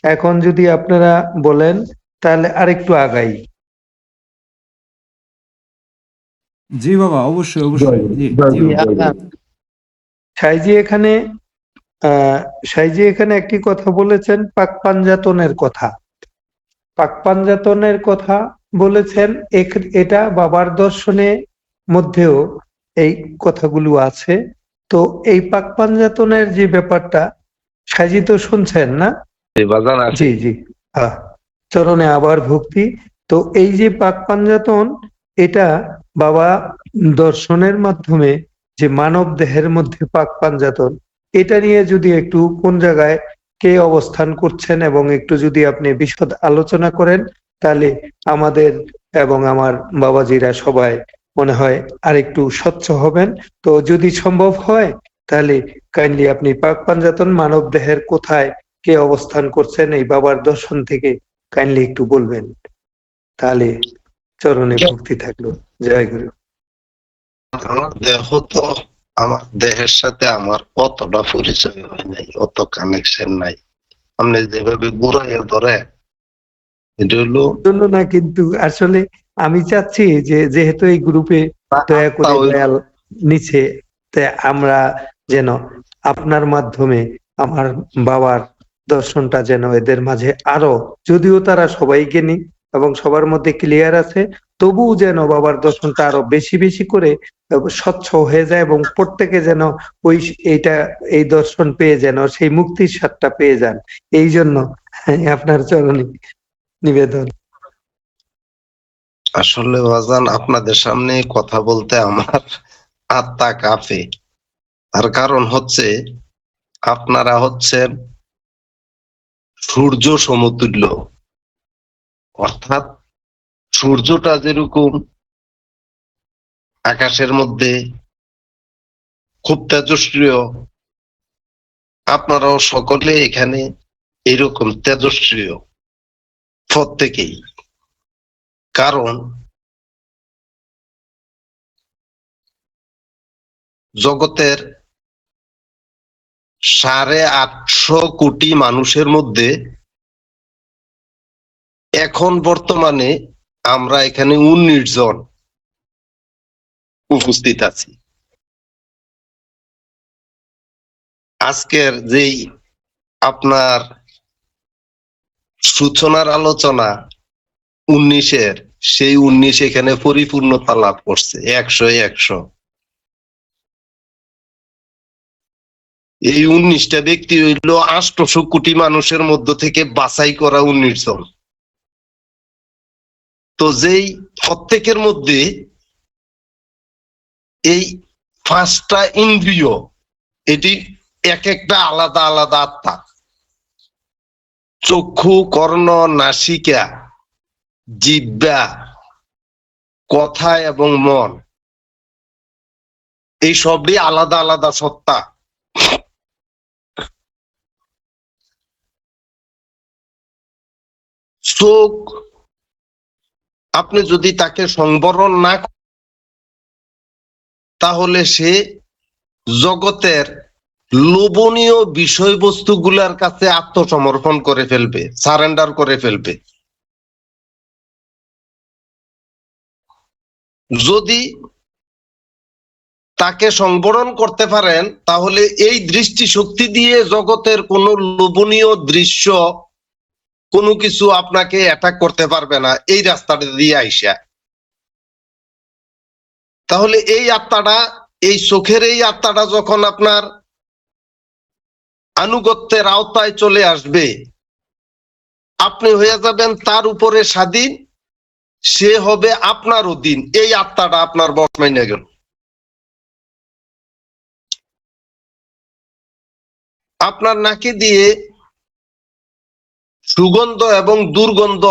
এখন যদি আপনারা বলেন তাহলে আরেকটু আগাই। জি বাবা, অবশ্যই অবশ্যই। জি জি বাবা। সাইজি এখানে সাইজি এখানে একটি কথা বলেছেন, পাক পাঞ্জাতনের কথা। পাক পাঞ্জাতনের কথা বলেছেন, এটা বাবার দর্শনে মধ্যেও এই কথাগুলো আছে। তো এই পাক পাঞ্জাতনের যে ব্যাপারটা সাইজি তো শুনছেন না? জি জি। আহ চরণে আবার ভক্তি। তো এই যে পাক পাঞ্জাতন, এটা বাবা দর্শনের মাধ্যমে যে মানব দেহের মধ্যে পাক পাঞ্জাতন, এটা নিয়ে যদি একটু কোন জায়গায় কে অবস্থান করছেন এবং একটু যদি আপনি বিশদ আলোচনা করেন, তাহলে আমাদের এবং আমার বাবাজিরা সবাই মনে হয় আরেকটু স্বচ্ছ হবেন। তো যদি সম্ভব হয় তাহলে কাইন্ডলি আপনি পাক পাঞ্জাতন মানব দেহের কোথায় কে অবস্থান করছেন এই বাবার দর্শন থেকে কাইন্ডলি একটু বলবেন, তাহলে চরণে ভক্তি থাকলো। জয় গুরু। আমার দেহ তো, আমার দেহের সাথে আমার অতটা পরিচয় হয় নাই, অত কানেকশন নাই। আপনি যেভাবে ঘুরাইয়া ধরে, এটা হলো জন্য না, কিন্তু আসলে আমি চাচ্ছি যে যেহেতু এই গ্রুপে দয়া করে দয়াল নিচে, তাই আমরা যেন আপনার মাধ্যমে আমার বাবার দর্শনটা যেন এদের মাঝে আরো, যদিও তারা সবাই জ্ঞানী এবং সবার মধ্যে ক্লিয়ার আছে, তবুও যেন বাবার দর্শনটা আরো বেশি বেশি করে স্বচ্ছ হয়ে যায় এবং প্রত্যেকে যেন ওই এই দর্শন পেয়ে যেন সেই মুক্তির স্বাদটা পেয়ে যান। এই জন্য আপনার চরণে নিবেদন। আসলে বাজান, আপনাদের সামনে কথা বলতে আমার আত্মা কাঁপে। তার কারণ হচ্ছে, আপনারা হচ্ছেন সূর্য সমতুল্য। অর্থাৎ সূর্যটা যেরকম আকাশের মধ্যে খুব তেজস্ক্রিয়, আপনারাও সকলে এখানে এরকম তেজস্ক্রিয় প্রত্যেকেই। কারণ জগতের 850 কোটি মানুষের মধ্যে এখন বর্তমানে আমরা এখানে 19 জন উপস্থিত আছি। আজকের যেই আপনার সূচনার আলোচনা 19-এর, সেই 19 এখানে পরিপূর্ণতা লাভ করছে 100-100। এই 19টা ব্যক্তি হইল 800 কোটি মানুষের মধ্য থেকে বাছাই করা 19 জন। তো যেই প্রত্যেকের মধ্যে এই 5টা ইন্দ্রিয়, এটি এক একটা আলাদা আলাদা আত্মা। চক্ষু, কর্ণ, নাসিকা, জিহ্বা, কথা এবং মন, এই সবই আলাদা আলাদা সত্তা। চোখ, আপনি যদি তাকে সংবরণ না, তাহলে সে জগতের লোভনীয় বিষয়বস্তুগুলার কাছে আত্মসমর্পণ করে ফেলবে, সারেন্ডার করে ফেলবে। যদি তাকে সংবরণ করতে পারেন, তাহলে এই দৃষ্টি শক্তি দিয়ে জগতের কোন লোভনীয় দৃশ্য, কোনো কিছু আপনাকে অ্যাটাক করতে পারবে না এই রাস্তাটা দিয়ে আইসা। তাহলে এই আত্মাটা, এই চোখের এই আত্মাটা যখন আপনার আনুগত্যের আওতায় চলে আসবে, আপনি হয়ে যাবেন তার উপরে স্বাধীন, সে হবে আপনার অধীন। এই আত্মাটা আপনার বশ মাইনে গেল। আপনার নাকে দিয়ে সুগন্ধ এবং দুর্গন্ধ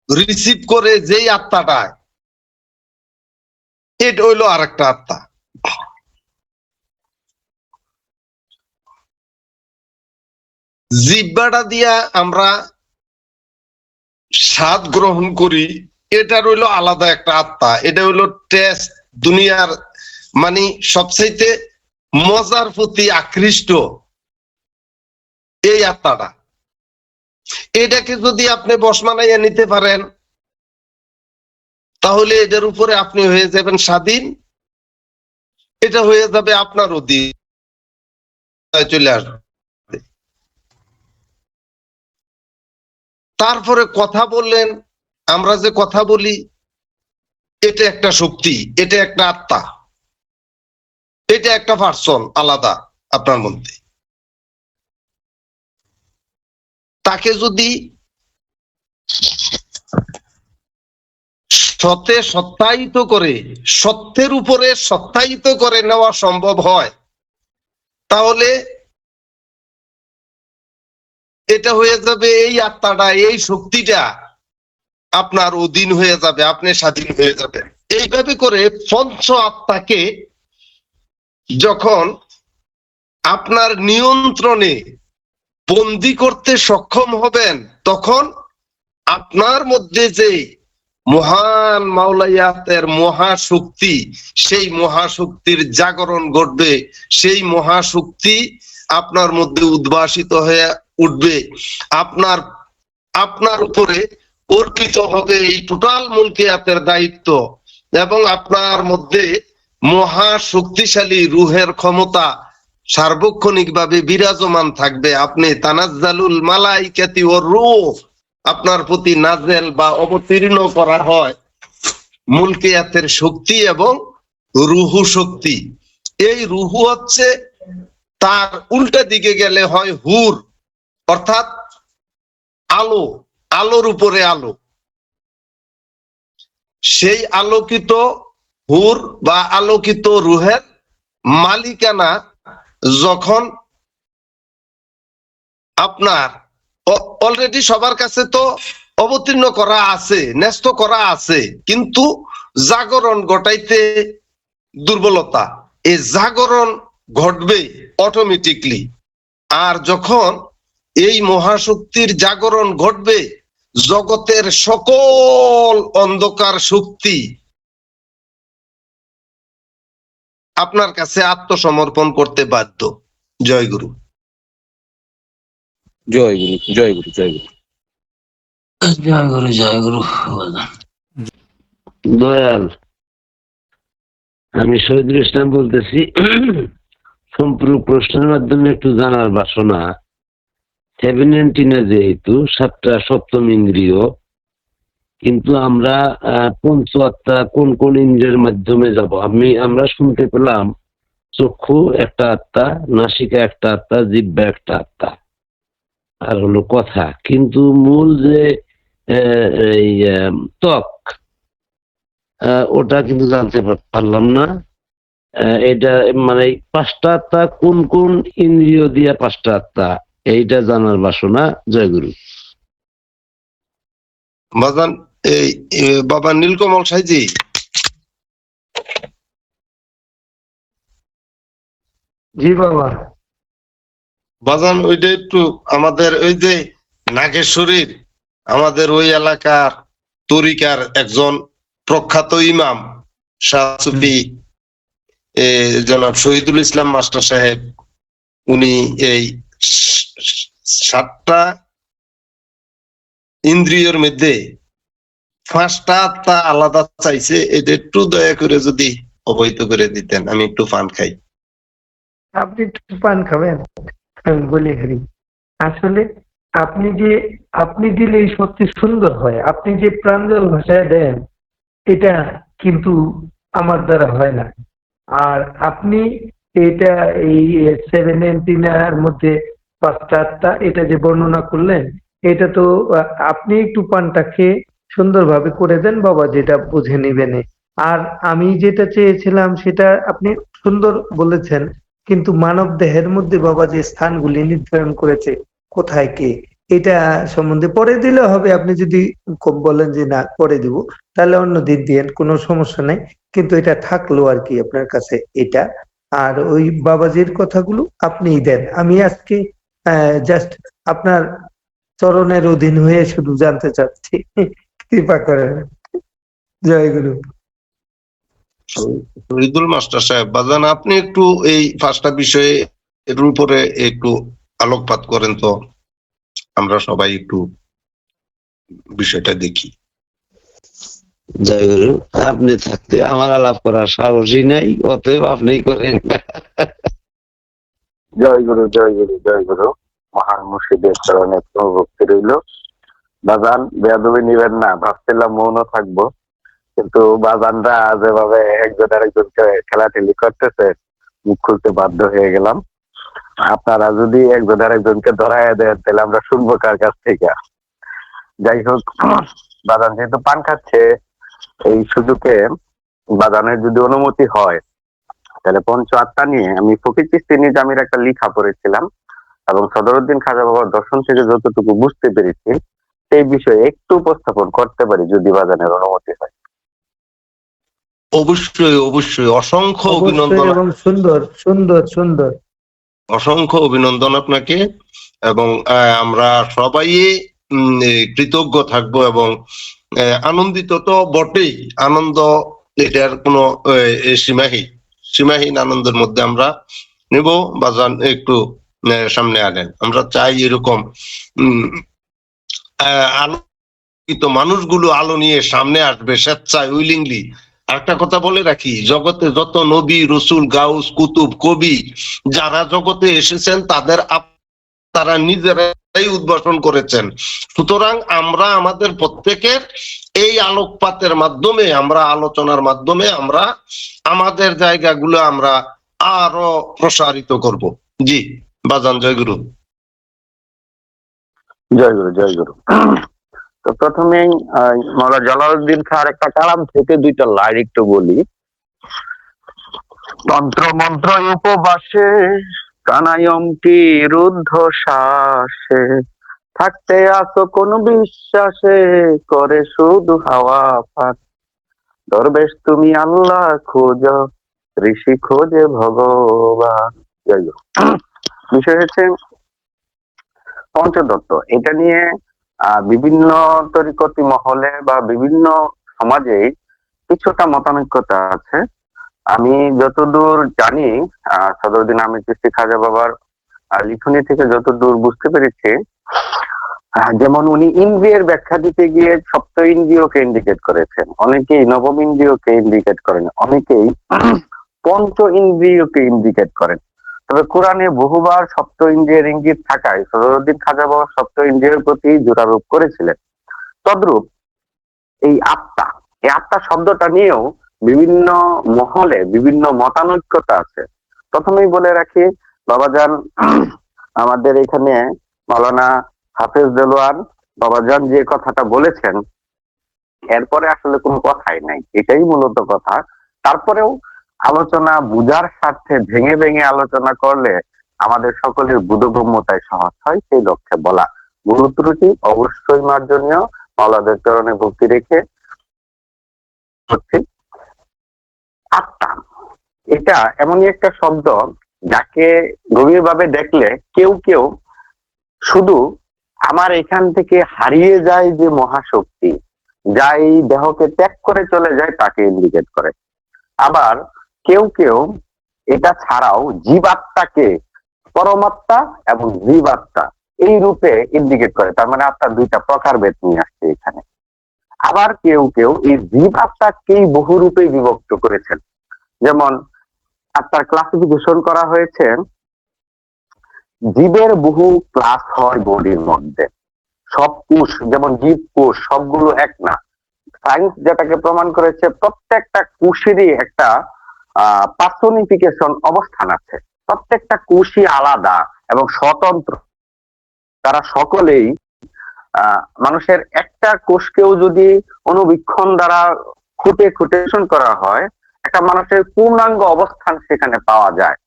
রিসিভ করে যেই আত্মাটা, এটা হইলো আর একটা আত্মা। জিহ্বাটা দিয়া আমরা স্বাদ গ্রহণ করি, এটা রইলো আলাদা একটা আত্মা। এটা হইলো টেস্ট, দুনিয়ার মানে সবচাইতে মজার প্রতি আকৃষ্ট এই আত্মাটা। এটাকে যদি আপনি বশ মানাইয়া নিতে পারেন, তাহলে এটার উপরে আপনি হয়ে যাবেন স্বাধীন, এটা হয়ে যাবে আপনার অধীন চলে আসবে। তারপরে কথা বললেন, আমরা যে কথা বলি এটা একটা শক্তি, এটা একটা আত্মা, এটা একটা পার্সন আলাদা আপনার মধ্যে। তাকে যদি সতে সত্যায়িত করে, সত্যের উপরে সত্যায়িত করে নেওয়া সম্ভব হয়, তাহলে এটা হয়ে যাবে, এই আত্মাটা, এই শক্তিটা আপনার অধীন হয়ে যাবে, আপনি স্বাধীন হয়ে যাবেন। এইভাবে করে পঞ্চ আত্মাকে যখন আপনার নিয়ন্ত্রণে বন্দী করতে সক্ষম হবেন, তখন আপনার মধ্যে যে মহান মাওলায়াতের মহাশক্তি, সেই মহাশক্তির জাগরণ ঘটবে, সেই মহাশক্তি আপনার মধ্যে উদ্ভাসিত হয়ে উঠবে, আপনার উপরে অর্পিত হবে এই টোটাল মুলকিয়াতের দায়িত্ব, এবং আপনার মধ্যে মহা শক্তিশালী রুহের ক্ষমতা সার্বক্ষণিকভাবে বিরাজমান থাকবে। আপনি তানাজ্জালুল মালাইকাতি ওয়ার রূহ, আপনার প্রতি নাজেল বা অবতীর্ণ করা হয় মুলকিয়াতের শক্তি এবং রুহু শক্তি। এই রুহু হচ্ছে, তার উল্টা দিকে গেলে হয় হুর, অর্থাৎ আলো, আলোর উপরে আলো। সেই আলোকিত হুর বা আলোকিত রুহের মালিকানা যখন আপনার অলরেডি সবার কাছে তো অবতীর্ণ করা আছে, ন্যস্ত করা আছে, কিন্তু জাগরণ ঘটাইতে দুর্বলতা, এই জাগরণ ঘটবে অটোমেটিকলি। আর যখন এই মহাশক্তির জাগরণ ঘটবে, জগতের সকল অন্ধকার শক্তি আপনার কাছে আত্মসমর্পণ করতে বাধ্য। জয় গুরু। জয় গুরু, জয় গুরু, জয় গুরু, জয় গুরু, জয় গুরু। দয়াল, আমি শহীদুল ইসলাম বলতেছি। সম্পূর্ণ প্রশ্নের মাধ্যমে একটু জানার বাসনা। 719 যেহেতু 7টা সপ্তম ইন্দ্রিয়, কিন্তু আমরা পঞ্চ আত্মা কোন কোন ইন্দ্রিয়ের মাধ্যমে যাব? আমরা শুনতে পেলাম চক্ষু একটা আত্মা, নাসিকা একটা আত্মা, জিহ্বা একটা আত্মা, আর হলো কথা। কিন্তু মূল যে এই ত্বক, ওটা কিন্তু জানতে পারলাম না। এটা মানে 5টা আত্মা কোন কোন ইন্দ্রিয় দিয়া 5টা আত্মা, এইটা জানার বাসনা। জয় গুরু। বাজান, এই বাবা নীলকমল সাইজি, জি বাবা। বাজান ওইটা একটু আমাদের ওই যে নাগেশ্বরীর, আমাদের ওই এলাকার তরিকার একজন প্রখ্যাত ইমাম শাহ সুফি জনাব শহীদুল ইসলাম মাস্টার সাহেব, উনি এই 7টা ইন্দ্রিয়র মধ্যে 5টা আত্মা আলাদা চাইছে। এটা একটু দয়া করে যদি অবহিত করে দিতেন, আমি একটু পান খাই। আপনি একটু পান খাবেন? আমি বলি হরি, আসলে আপনি দিলে সত্যি সুন্দর হয়। আপনি যে প্রাঞ্জল ভাষায় দেন, এটা কিন্তু আমার দ্বারা হয় না। আর আপনি এটা এই 719 মধ্যে 5টা আত্মা, এটা যে বর্ণনা করলেন, এটা তো আপনি একটু পানটা খেয়ে সুন্দরভাবে করে দেন বাবা, যেটা বুঝে নিবেন। আর আমি যেটা চেয়েছিলাম সেটা আপনি সুন্দর বলেছেন, কিন্তু মানব দেহের মধ্যে বাবা যে স্থানগুলি নির্ধারণ করেছে কোথায় কে, এটা সম্বন্ধে পরে দিলে হবে। আপনি যদি বলেন যে না পরে দিব, তাহলে অন্য দিন দিয়েন, কোনো সমস্যা নাই। কিন্তু এটা থাকলো আর কি আপনার কাছে এটা। আর ওই বাবাজির কথাগুলো আপনিই দেন। আমি আজকে জাস্ট আপনার চরণের অধীন হয়ে শুধু জানতে চাচ্ছি, কৃপা করেন। জয় গুরু। শহীদুল মাস্টার সাহেব, বাজান আপনি একটু এই 5টা বিষয়ে এর উপরে একটু আলোকপাত করেন তো, আমরা সবাই একটু বিষয়টা দেখি। জয় গুরু। আপনি থাকতে আমার আলাপ করার সাহসই নাই, অতএব আপনিই করেন। জয় গুরু, জয় গুরু, জয় গুরু। মহান মুর্শিদের চরণে ভক্তি রইল। বাজান বেয়াদবি নিবেন না, ভাবছিলাম মৌন থাকবো, কিন্তু বাজানরা যেভাবে একজন আরেকজনকে খেলাঠেলি করতেছে, মুখ খুলতে বাধ্য হয়ে গেলাম। আপনারা যদি একজন আরেকজনকে ধরাইয়া দেন তাহলে আমরা শুনবো কার কাছ থেকে। যাই হোক, বাজান যেহেতু পান খাচ্ছে, এই সুযোগে বাজানের যদি অনুমতি হয় তাহলে পঞ্চ আত্মা নিয়ে আমি ফকির চিশতি নিজামীর একটা লেখা পড়েছিলাম এবং সদরুদ্দিন খাজা বাবার দর্শন থেকে যতটুকু বুঝতে পেরেছি সেই বিষয়ে একটু উপস্থাপন করতে পারি যদি বাজানের অনুমতি হয়। অবশ্যই অবশ্যই, অসংখ্য অবশ্যই অভিনন্দন, এবং সুন্দর সুন্দর সুন্দর। অসংখ্য অভিনন্দন আপনাকে। এবং আমরা সবাই কৃতজ্ঞ থাকব এবং আনন্দিত তো বটেই। আনন্দ এটার কোনো সীমাহীন আনন্দের মধ্যে আমরা নিব। বাজান একটু সামনে আনেন, আমরা চাই এরকম আলোকিত মানুষগুলো আলো নিয়ে সামনে আসবে স্বেচ্ছায়, উইলিংলি। একটা কথা বলে রাখি, জগতে যত নবী, রসুল, গাউস, কুতুব, কবি যারা জগতে এসেছেন তারা নিজেরাই উদ্ভাসন করেছেন। সুতরাং আমরা আমাদের প্রত্যেকের এই আলোকপাতের মাধ্যমে, আমরা আলোচনার মাধ্যমে আমরা আমাদের জায়গাগুলো আমরা আরো প্রসারিত করব। জি বাজান, জয় গুরু। জয় গুরু, জয় গুরু। তো প্রথমেই মাওলানা জালালউদ্দিন খাঁর একটা কালাম থেকে দুইটা লাইন একটু বলি। তন্ত্র মন্ত্র উপবাসে প্রাণায়াম কি রুদ্ধ শ্বাসে থাকতে আসো কোন বিশ্বাসে করে শুধু হাওয়া পাত দরবেশ তুমি আল্লাহ খোঁজো ঋষি খোঁজে ভগবান। জয় গুরু। বিষয় হচ্ছে পঞ্চতত্ত্ব। এটা নিয়ে বিভিন্ন তরিকতি মহলে বা বিভিন্ন সমাজে কিছুটা মতানৈক্যতা আছে। আমি যতদূর জানি সদরুদ্দিন আহমেদ চিশতি খাজা বাবার লিখনী থেকে যতদূর বুঝতে পেরেছি, যেমন উনি ইন্দ্রিয়ের ব্যাখ্যা দিতে গিয়ে সপ্ত ইন্দ্রিয়কে ইন্ডিকেট করেছেন, অনেকেই নবম ইন্দ্রিয়কে ইন্ডিকেট করেন, অনেকেই পঞ্চ ইন্দ্রিয়কে ইন্ডিকেট করেন। তবে কোরআনে বহুবার সপ্ত ইন্দ্রিয়ের ইঙ্গিত থাকায় সদরুদ্দিন খাজা বাবা সপ্ত ইন্দ্রিয়ের প্রতি জোরারোপ করেছিলেন। তদ্রূপ এই আত্মা শব্দটা নিয়েও বিভিন্ন মহলে বিভিন্ন মতানৈক্যতা আছে। প্রথমেই বলে রাখি, বাবাজান আমাদের এখানে মাওলানা হাফেজ দেলোয়ার বাবাজান যে কথাটা বলেছেন এরপরে আসলে কোনো কথাই নাই, এটাই মূলত কথা। তারপরেও আলোচনা বুঝার স্বার্থে ভেঙে ভেঙে আলোচনা করলে আমাদের সকলের বোধগম্যতায় সহজ হয়, সেই লক্ষ্যে বলা। ভুল ত্রুটি অবশ্যই মার্জনীয়, মাওলাদের চরণে ভক্তি রেখে হচ্ছে। আত্মা এটা এমনই একটা শব্দ যাকে গভীরভাবে দেখলে কেউ কেউ শুধু আমার এখান থেকে হারিয়ে যায় যে মহাশক্তি, যা এই দেহকে ত্যাগ করে চলে যায়, তাকে ইন্ডিকেট করে। আবার কেউ কেউ এটা ছাড়াও জীবাত্মাকে পরমাত্মা এবং জীবাত্মা এই রূপে ইন্ডিকেট করে। তার মানে আত্মার দুইটা প্রকারভেদ নিয়ে আসছে এখানে। আবার কেউ কেউ এই জীবাত্মাকেই বহু রূপে বিভক্ত করেছেন। যেমন আত্মার ক্লাসিফিকেশন করা হয়েছে, জীবের বহু ক্লাস হয় বডির মধ্যে। সব কোষ, যেমন জীব কোষ সবগুলো এক না। সায়েন্স যেটাকে প্রমাণ করেছে, প্রত্যেকটা কোষেরই একটা পার্সনিফিকেশন অবস্থান আছে। প্রত্যেকটা কোষই আলাদা এবং স্বতন্ত্র। তারা সকলেই মানুষের একটা কোষকেও যদি অনুবীক্ষণ দ্বারা খুঁটে করা হয়, একটা মানুষের পূর্ণাঙ্গ অবস্থান সেখানে পাওয়া যায়।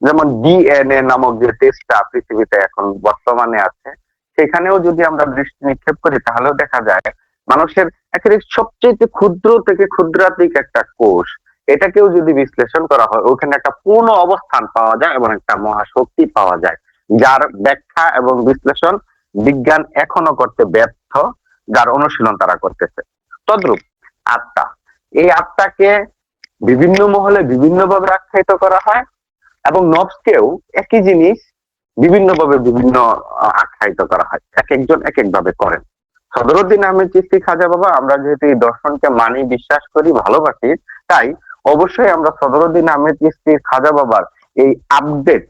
যেমন ডিএনএ নামক যে টেস্টটা পৃথিবীতে এখন বর্তমানে আছে, সেখানেও যদি আমরা দৃষ্টি নিক্ষেপ করি তাহলেও দেখা যায় মানুষের একেবারে সবচেয়ে ক্ষুদ্র থেকে ক্ষুদ্রাতিক একটা কোষ, এটাকেও যদি বিশ্লেষণ করা হয় ওখানে একটা পূর্ণ অবস্থান পাওয়া যায় এবং একটা মহাশক্তি পাওয়া যায়, যার ব্যাখ্যা এবং বিশ্লেষণ বিজ্ঞান এখনো করতে ব্যর্থ, যার অনুশীলন তারা করতেছে। তদ্রূপ আত্মা, এই আত্মাকে বিভিন্ন মহলে বিভিন্নভাবে আখ্যায়িত করা হয় এবং নফসকেও একই জিনিস বিভিন্নভাবে বিভিন্ন আখ্যায়িত করা হয়, এক একজন এক একভাবে করেন। সদরুদ্দিন আহমেদ চিশতি খাজা বাবা, আমরা যেহেতু এই দর্শনকে মানি, বিশ্বাস করি, ভালোবাসি, তাই অবশ্যই আমরা সদরুদ্দিন আহমেদ চিশতি খাজা বাবার এই আপডেট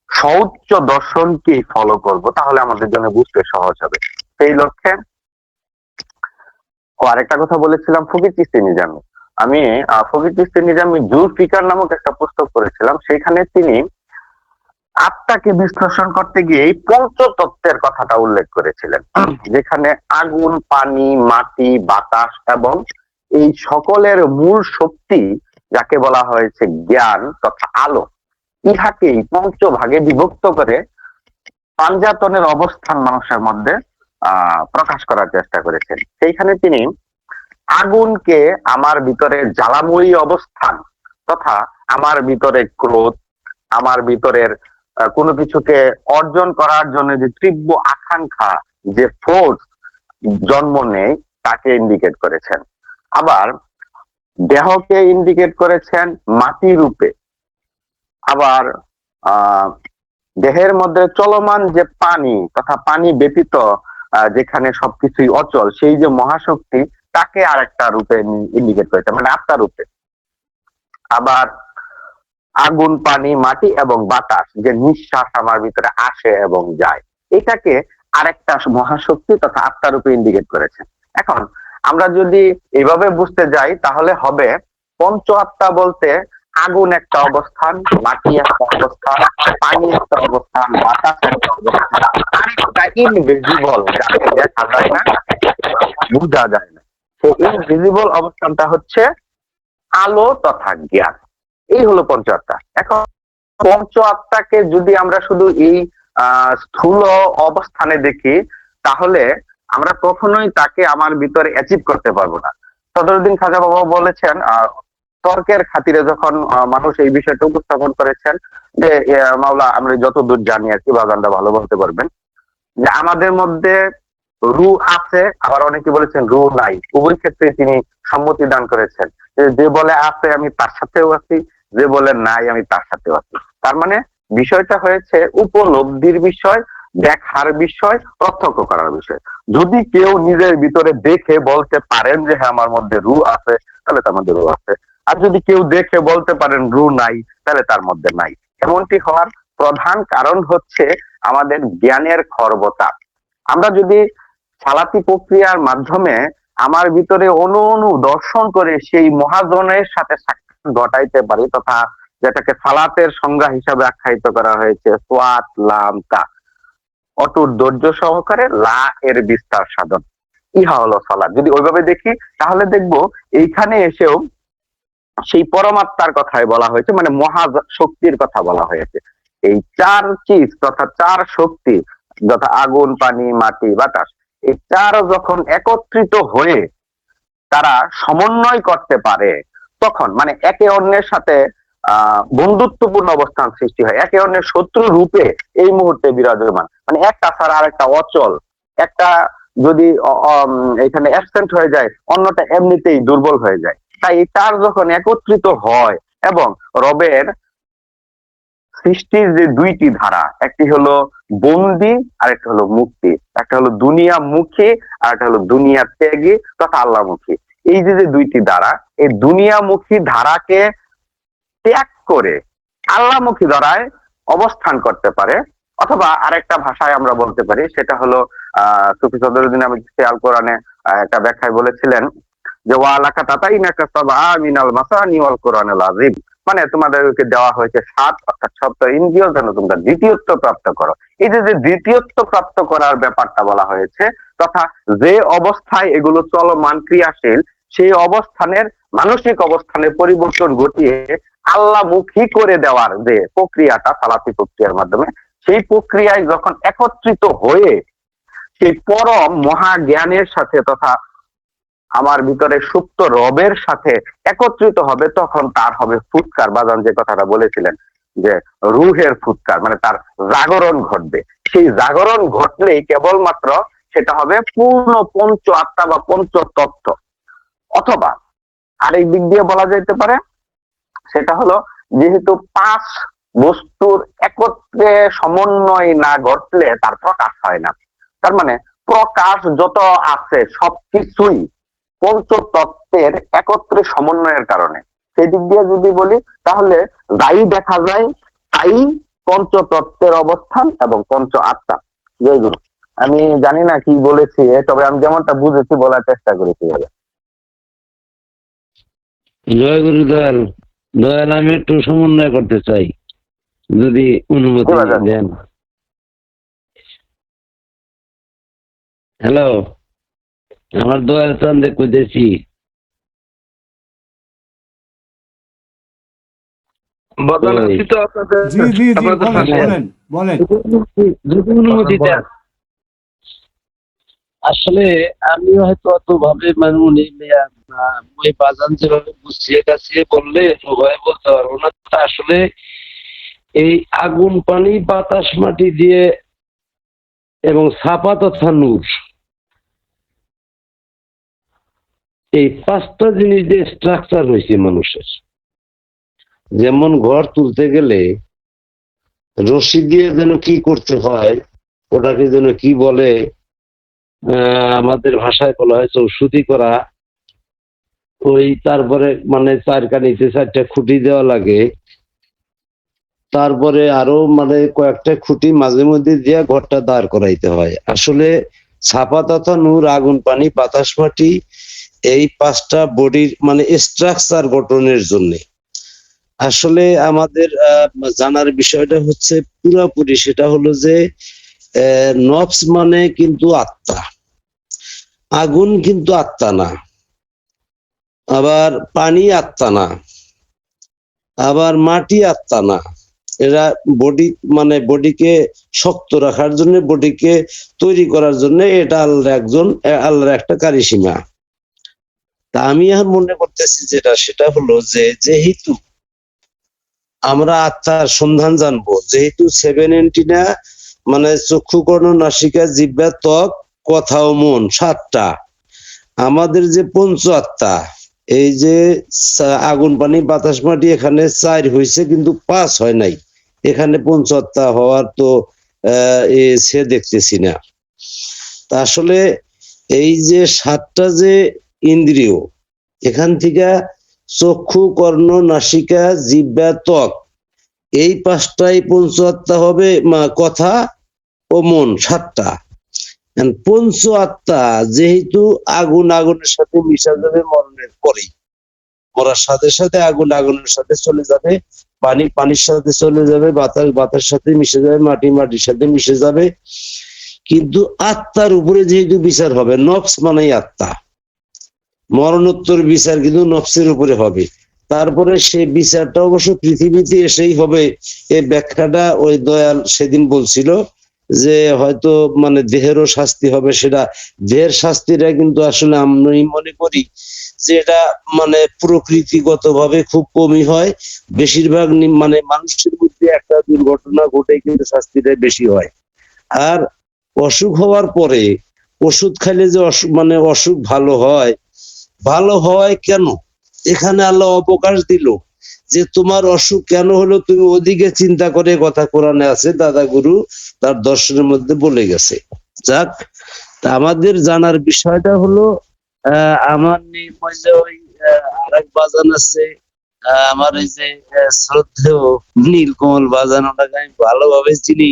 সৌচ্চ দর্শনকে ফলো করব, তাহলে আমাদের জন্য বুঝতে সহজ হবে। সেই লক্ষ্যে আরেকটা কথা বলেছিলাম, ফকির চিশতি নিজামী। আমি ফকির চিশতি নিজামী জুলফিকার নামক একটা পুস্তক পড়েছিলাম, সেখানে তিনি আত্মাকে বিশ্লেষণ করতে গিয়ে এই পঞ্চতত্ত্বের কথাটা উল্লেখ করেছিলেন, যেখানে আগুন, পানি, মাটি, বাতাস এবং এই সকলের মূল শক্তি যাকে বলা হয়েছে জ্ঞান তথা আলো, ইহাকেই পঞ্চভাগে বিভক্ত করে পাঞ্জাতনের অবস্থান মানুষের মধ্যে প্রকাশ করার চেষ্টা করেছেন। সেইখানে তিনি আগুনকে আমার ভিতরে জ্বালাময়ী অবস্থান তথা আমার ভিতরে ক্রোধ, আমার ভিতরের কোনো কিছুকে অর্জন করার জন্য যে তীব্র আকাঙ্ক্ষা, যে ফোর্স জন্ম নেয়, তাকে ইন্ডিকেট করেছেন। আবার দেহকে ইন্ডিকেট করেছেন মাটি রূপে। আবার দেহের মধ্যে চলমান যে পানি তথা পানি ব্যতীত যেখানে সবকিছুই অচল, সেই যে মহাশক্তি, তাকে আরেকটা রূপে ইন্ডিকেট করেছে, মানে আত্মা রূপে। আবার আগুন, পানি, মাটি এবং বাতাস, যে নিঃশ্বাস আমার ভিতরে আসে এবং যায়, এটাকে আরেকটা মহাশক্তি তথা আত্মা রূপে ইন্ডিকেট করেছেন। এখন আমরা যদি এভাবে বুঝতে যাই, তাহলে হবে পঞ্চ আত্মা বলতে আগুন একটা অবস্থান, মাটি একটা অবস্থান, পানি একটা অবস্থান, বাতাস একটা অবস্থান, আরেকটা ইনভিজিবল, যাকে দেখা যায় না, বোঝা যায় না। সেই ইনভিজিবল অবস্থানটা হচ্ছে আলো তথা জ্ঞান। এই হলো পঞ্চ আত্মা। এখন পঞ্চ আত্মাকে যদি আমরা শুধু এই স্থূল অবস্থানে দেখি, তাহলে আমরা কখনোই তাকে আমার ভিতরে অ্যাচিভ করতে পারবো না। সদরুদ্দিন খাজা বাবা বলেছেন, তর্কের খাতিরে যখন মানুষ এই বিষয়টা উপস্থাপন করেছেন, যে মাওলা, আমরা যতদূর জানি আর কি, বাগানটা ভালো বলতে পারবেন, যে আমাদের মধ্যে রু আছে, আবার অনেকে বলেছেন রু নাই। উভয় ক্ষেত্রে তিনি সম্মতি দান করেছেন। যে বলে আছে আমি তার সাথেও আছি, যে বলে নাই আমি তার সাথেও আছি। তার মানে বিষয়টা হয়েছে উপলব্ধির বিষয়, দেখার বিষয়, প্রত্যক্ষ করার বিষয়। যদি কেউ নিজের ভিতরে দেখে বলতে পারেন যে হ্যাঁ আমার মধ্যে রু আছে, তাহলে তার মধ্যে রু আছে। আর যদি কেউ দেখে বলতে পারেন রু নাই, তাহলে তার মধ্যে নাই। এমনটি হওয়ার প্রধান কারণ হচ্ছে আমাদের জ্ঞানের খর্বতা। আমরা যদি সালাতি প্রক্রিয়ার মাধ্যমে আমার ভিতরে অনু দর্শন করে সেই মহাজনের সাথে সাক্ষাৎ ঘটাইতে পারি, তথা যেটাকে সালাতের সংজ্ঞা হিসাবে আখ্যায়িত করা হয়েছে সোয়াত লাম তা, অটুট ধৈর্য সহকারে লা এর বিস্তার সাধন, ইহা হলো সালাত। যদি ওইভাবে দেখি, তাহলে দেখবো এইখানে এসেও সেই পরমাত্মার কথাই বলা হয়েছে, মানে মহা শক্তির কথা বলা হয়েছে। এই চার চিজ তথা চার শক্তি, যথা আগুন, পানি, মাটি, বাতাস, এই চার যখন একত্রিত হয়ে তারা সমন্বয় করতে পারে, তখন মানে একে অন্যের সাথে বন্ধুত্বপূর্ণ অবস্থান সৃষ্টি হয়, একে অন্যের শত্রু রূপে এই মুহূর্তে বিরাজমান। মানে একটা ছাড়া আর একটা অচল, একটা যদি এখানে অ্যাবসেন্ট হয়ে যায়, অন্যটা এমনিতেই দুর্বল হয়ে যায়। তাই এই চার যখন একত্রিত হয় এবং রবের সৃষ্টির যে দুইটি ধারা, একটি হলো বন্দি আর একটা হলো মুক্তি, একটা হলো দুনিয়া মুখী আর একটা হলো দুনিয়া ত্যাগী তথা আল্লাহমুখী। এই যে দুইটি ধারা, এই দুনিয়ামুখী ধারাকে ত্যাগ করে আল্লাহমুখী ধারায় অবস্থান করতে পারে, অথবা আরেকটা ভাষায় আমরা বলতে পারি, সেটা হলো সুফি সদরুদ্দিন আহমেদ চিশতি আল কোরআনে একটা ব্যাখ্যায় বলেছিলেন যে ওয়ালাকা তাতাইনাকা সাবআ মিনাল মাসানি ওয়াল কোরআনুল আযীম, মানে তোমাদেরকে দেওয়া হয়েছে 7, অর্থাৎ 7 ইন্দ্রিয়, যেন তোমরা দ্বিতীয়ত্ব প্রাপ্ত করো। এই যে দ্বিতীয়ত্ব প্রাপ্ত করার ব্যাপারটা বলা হয়েছে, তথা যে অবস্থায় এগুলো চলমান ক্রিয়াশীল, সেই অবস্থানের মানসিক অবস্থানের পরিবর্তন ঘটিয়ে আল্লাহমুখী করে দেওয়ার যে প্রক্রিয়াটা সালাতি প্রক্রিয়ার মাধ্যমে, সেই প্রক্রিয়ায় যখন একত্রিত হয়ে সেই পরম মহাজ্ঞানের সাথে তথা আমার ভিতরে সুপ্ত রবের সাথে একত্রিত হবে, তখন তার হবে ফুৎকার। বাজান যে কথাটা বলেছিলেন যে রুহের ফুৎকার, মানে তার জাগরণ ঘটবে। সেই জাগরণ ঘটলেই কেবলমাত্র সেটা হবে পূর্ণ পঞ্চ আত্মা বা পঞ্চ তত্ত্ব। অথবা আরেক দিক দিয়ে বলা যেতে পারে, সেটা হলো যেহেতু 5 বস্তুর একত্রে সমন্বয় না ঘটলে তার প্রকাশ হয় না, তার মানে প্রকাশ যত আছে সবকিছুই পঞ্চতত্ত্বের একত্রে সমন্বয়ের কারণে। সেই দিক দিয়ে যদি বলি তাহলে যাই দেখা যায় তাই পঞ্চতত্ত্বের অবস্থান এবং পঞ্চ আত্মা। জয় গুরু। আমি জানি না কি বলেছি, তবে আমি যেমনটা বুঝেছি বলার চেষ্টা করেছি। জয় গুরু দয়াল। দয়াল, আমি একটু সমন্বয় করতে চাই, যদি অনুমতি দেন। হ্যালো, আমার দয়াল চান্দে কইতেছি। জি জি জি, বলেন বলেন। যদি অনুমতি দেন। আসলে আমি হয়তো অত ভাবে মানে ওই বাজান যেভাবে বুঝিয়ে কাছে বললে সবাই বলতে পারবো না। আসলে এই আগুন, পানি, বাতাস, মাটি দিয়ে এবং ছাপা তথা নূর, এই পাঁচটা জিনিস দিয়ে স্ট্রাকচার হয়েছে মানুষের। যেমন ঘর তুলতে গেলে রশি দিয়ে যেন কি করতে হয়, ওটাকে যেন কি বলে, আমাদের ভাষায় বলা হয় চৌষুতি করা। ওই তারপরে মানে চার কানিতে 4টা খুঁটি দেওয়া লাগে, তারপরে আরো মানে কয়েকটা খুঁটি মাঝে মধ্যে দিয়ে ঘরটা দাঁড় করাইতে হয়। আসলে ছাপা তথা নূর, আগুন, পানি, বাতাস, মাটি, এই 5টা বডির মানে স্ট্রাকচার গঠনের জন্য আসলে আমাদের জানার বিষয়টা হচ্ছে পুরাপুরি, সেটা হলো যে নফস মানে কিন্তু আত্মা, আগুন কিন্তু আত্মা না, আবার পানি আত্মা না, আবার মাটি আত্মা না। এরা বডি মানে বডিকে শক্ত রাখার জন্য, বডিকে তৈরি করার জন্য এটা আল্লাহর একটা কারিশমা। তা আমি এখন মনে করতেছি সেটা হলো যে যেহেতু আমরা আত্মার সন্ধান জানবো, যেহেতু 7 এন্টিনা মানে চক্ষু, কর্ণ, নাসিকা, জিহ্বা, ত্বক, কথা ও মন 7টা, আমাদের যে পঞ্চ আত্মা, এই যে আগুন, পানি, বাতাস, মাটি, এখানে 4 হয়েছে কিন্তু 5 হয় নাই। এখানে পঞ্চ আত্মা হওয়ার তো সে দেখতেছি না। তা আসলে এই যে 7টা যে ইন্দ্রিয়, এখান থেকে চক্ষু, কর্ণ, নাসিকা, জিহ্বা, ত্বক, এই 5টাই পঞ্চ আত্মা হবে, কথা ও মন 7টা। পঞ্চ আত্মা যেহেতু আগুনের সাথে মিশা যাবে মরণের পরেই, মরার সাথে সাথে আগুনের সাথে চলে যাবে, পানির সাথে চলে যাবে, বাতাসের সাথে মিশে যাবে, মাটির সাথে মিশে যাবে। কিন্তু আত্মার উপরে যেহেতু বিচার হবে, নফস মানেই আত্মা, মরণোত্তর বিচার কিন্তু নফসের উপরে হবে। তারপরে সে বিচারটা অবশ্য পৃথিবীতে এসেই হবে। এই ব্যাখ্যাটা ওই দয়াল সেদিন বলছিল যে হয়তো মানে দেহেরও শাস্তি হবে। সেটা দেহের শাস্তিটা কিন্তু আসলে আমি মনে করি যে এটা মানে প্রকৃতিগত ভাবে খুব কমই হয়। বেশিরভাগ মানে মানুষের মধ্যে একটা দুর্ঘটনা ঘটে কিন্তু শাস্তিটা বেশি হয়। আর অসুখ হওয়ার পরে ওষুধ খাইলে যে অসুখ ভালো হয় কেন? এখানে আল্লাহ অবকাশ দিল যে তোমার অসুখ কেন হলো তুমি ওদিকে চিন্তা করে, কথা কোরআনে আছে, দাদা গুরু তার দর্শনের মধ্যে বলে গেছে। যাক, আমাদের জানার বিষয়টা হলো আমার ওই আরেক বাজান আছে, আমার এই যে শ্রদ্ধেয় নীলকমল বাজান, ওনাকে আমি ভালোভাবে চিনি।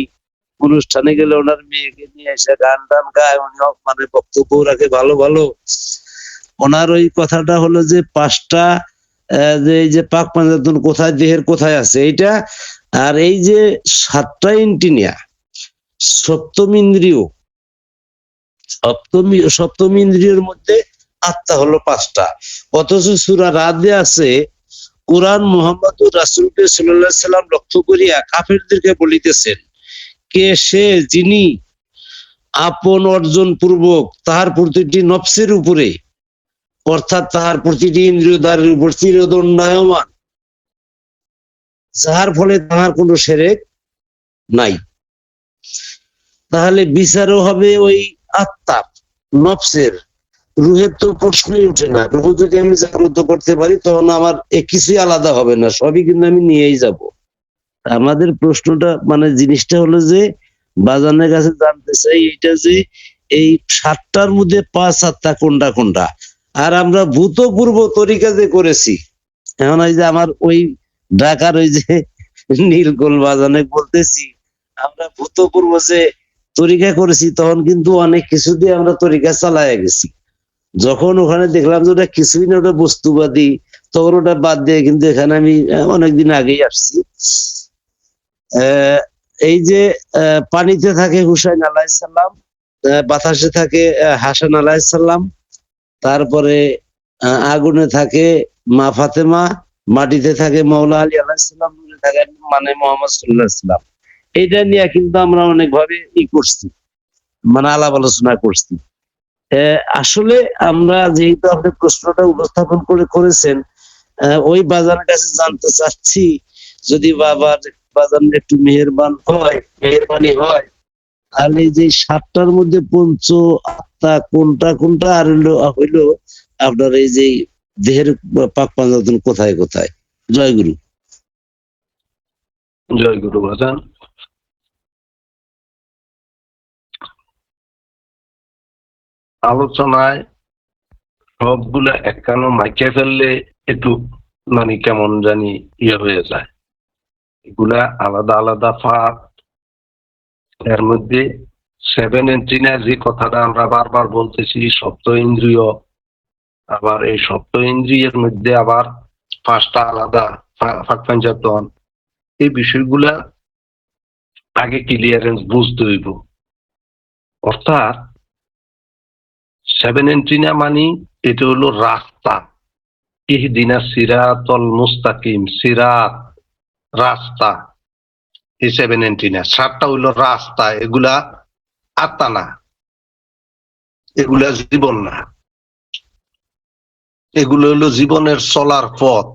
অনুষ্ঠানে গেলে ওনার মেয়েকে নিয়ে এসে গান টান গায়, উনি মানে বক্তব্য রাখে ভালো। ওনার ওই কথাটা হলো যে 5টা যে এই যে পাক পাঞ্জাতন কোথায়, দেহের কোথায় আছে এইটা, আর এই যে 7টা ইন্দ্রিয়া, সপ্তম ইন্দ্রিয়ের মধ্যে আত্মা হলো 5টা। অথচ সূরা রাদে আছে, কুরআন মুহাম্মদুর রাসূলকে সাল্লাল্লাহু আলাইহি সাল্লাম লক্ষ্য করিয়া কাফেরদেরকে বলিতেছেন, কে সে যিনি আপন অর্জন পূর্বক তাহার প্রতিটি নফসের উপরে, অর্থাৎ তাহার প্রতিটি ইন্দ্রিয়দ্বারের উপর চিরদণ্ডায়মান, যাহার ফলে তাহার কোনো শিরক নাই। তাহলে বিচারও হবে ওই আত্মার, নফসের। রুহের তো প্রশ্নই উঠে না। রুহ যদি আমি জাগ্রত করতে পারি তখন আমার কিছুই আলাদা হবে না, সবই কিন্তু আমি নিয়েই যাব। আমাদের প্রশ্নটা মানে জিনিসটা হলো যে বাজানের কাছে জানতে চাই এটা যে এই 7টার মধ্যে 5-7টা কোনটা কোনটা। আর আমরা ভূতপূর্ব তরিকা যে করেছি, এখন ওই যে আমার ওই ঢাকার ওই যে নীলকোল বাজানে বলতেছি, আমরা ভূতপূর্ব যে তরিকা করেছি তখন কিন্তু অনেক কিছু দিয়ে আমরা তরিকা চালায় গেছি। যখন ওখানে দেখলাম যে ওটা কিছুই না, ওটা বস্তুবাদী, তখন ওটা বাদ দিয়ে কিন্তু এখানে আমি অনেকদিন আগেই আসছি। এই যে পানিতে থাকে হুসাইন আলাইহিসসালাম, বাতাসে থাকে হাসান আলাইহিসসালাম, তারপরে আগুনে থাকে মা ফাতেমা, মাটিতে থাকে মৌলা আলী আলাইহিসসালাম, দূরে থাকে মানে মোহাম্মদ সাল্লাল্লাহু আলাইহি ওয়াসাল্লাম। এইটা নিয়ে কিন্তু আমরা অনেকভাবে করছি, মানে আলাপ আলোচনা করছি। আসলে আমরা যেহেতু আপনি প্রশ্নটা উপস্থাপন করেছেন, ওই বাজারের কাছে জানতে চাচ্ছি, যদি বাজার একটু মেহেরবানি হয়, তাহলে যে 7টার মধ্যে পঞ্চ আত্মা কোনটা কোনটা, আর হইলো আপনার এই যে দেহের পাক পাঞ্জাতন কোথায় কোথায়। জয় গুরু। জয় গুরু বাজান। আলোচনায় সবগুলা একখানো মাইকে ফেললে একটু মানে কেমন জানি হয়ে যায়। এগুলা আলাদা আলাদা ফাঁক। এর মধ্যে 7 এন্ট্রিনা যে কথাটা আমরা বারবার বলতেছি, সপ্ত ইন্দ্রিয়, আবার এই সপ্ত ইন্দ্রিয়ের মধ্যে আবার 5টা আলাদা ফাঁক পাঞ্জাতন, এই বিষয়গুলা আগে ক্লিয়ারেন্স বুঝতে হইব। অর্থাৎ 7 এন্ট্রিনা মানে এটা হলো রাস্তা, ইহদিনাস সিরাতাল মুস্তাকিম, সিরাত রাস্তা, এই 7 এন্ট্রিনা। 7টা হইলো রাস্তা, এগুলা আত্মা না, এগুলা জীবন না, এগুলো হলো জীবনের চলার পথ।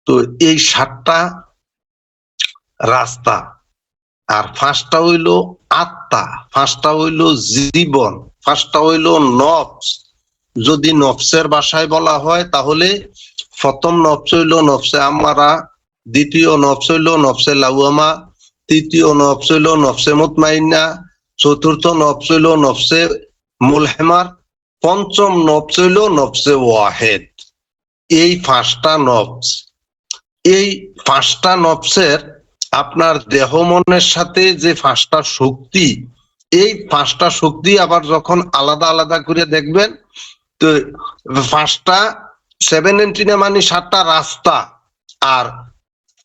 তো এই 7টা রাস্তা, আর 5টা হইলো আত্মা, 5টা হইলো জীবন, 5টা হইলো নফস। যদি নফসের ভাষায় বলা হয় তাহলে প্রথম নফস হইলো নফসে আম্মারা, দ্বিতীয় নফস হইলো নফসে লাওয়ামা, তৃতীয় নফস হইলো নফসে মুতমাইন্না, চতুর্থ নফস হইলো নফসে মুলহেমার, পঞ্চম নফস হইলো নফসে ওয়াহেদ। এই 5টা নফস, এই 5টা নফসের আপনার দেহ মনের সাথে যে 5টা শক্তি, এই 5টা শক্তি আবার যখন আলাদা আলাদা করে দেখবেন, তো 5টা 7 এন্ট্রিনা মানে 7টা রাস্তা, আর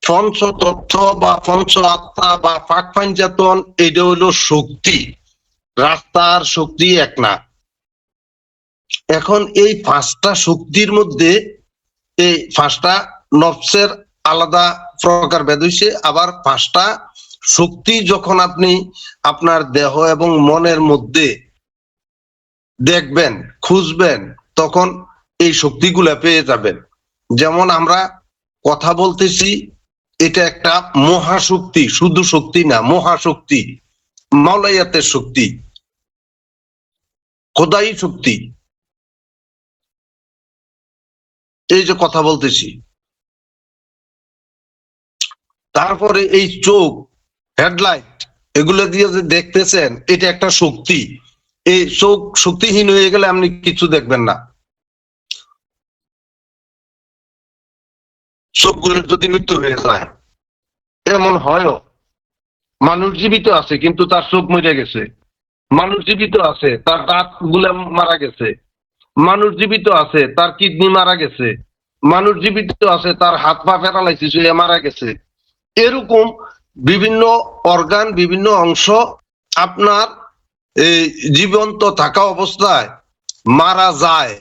পঞ্চ তত্ত্ব বা পঞ্চ আত্মা বা পাক পাঞ্জাতন, এটা হইলো শক্তি। রাস্তা আর শক্তি এক না। এখন এই 5টা শক্তির মধ্যে এই 5টা নফসের আলাদা প্রকার ভেদ হইছে, আবার 5টা শক্তি যখন আপনি আপনার দেহ এবং মনের মধ্যে দেখবেন, খুঁজবেন, তখন এই শক্তিগুলা পেয়ে যাবেন। যেমন আমরা কথা বলতেছি, এটা একটা মহাশক্তি, শুধু শক্তি না, মহাশক্তি, মাওলাইয়াতের শক্তি, খোদাই শক্তি। এই যে কথা বলতেছি, তারপরে এই চোখ, হেডলাইট, এগুলো দিয়ে যে দেখতেছেন, এটা একটা শক্তি। এই চোখ শক্তিহীন হয়ে গেলে আপনি কিছু দেখবেন না। চোখগুলো যদি মৃত্যু হয়ে যায়, এমন হয়ও। মানুষ জীবিত আছে কিন্তু তার চোখ মরে গেছে, মানুষ জীবিত আছে তার দাঁত গুলা মারা গেছে, মানুষ জীবিত আছে তার কিডনি মারা গেছে, মানুষ জীবিত আছে তার হাত পা প্যারালাইসিস হয়ে মারা গেছে। এরকম বিভিন্ন অর্গান, বিভিন্ন অংশ আপনার এই জীবন্ত থাকা অবস্থায় মারা যায়,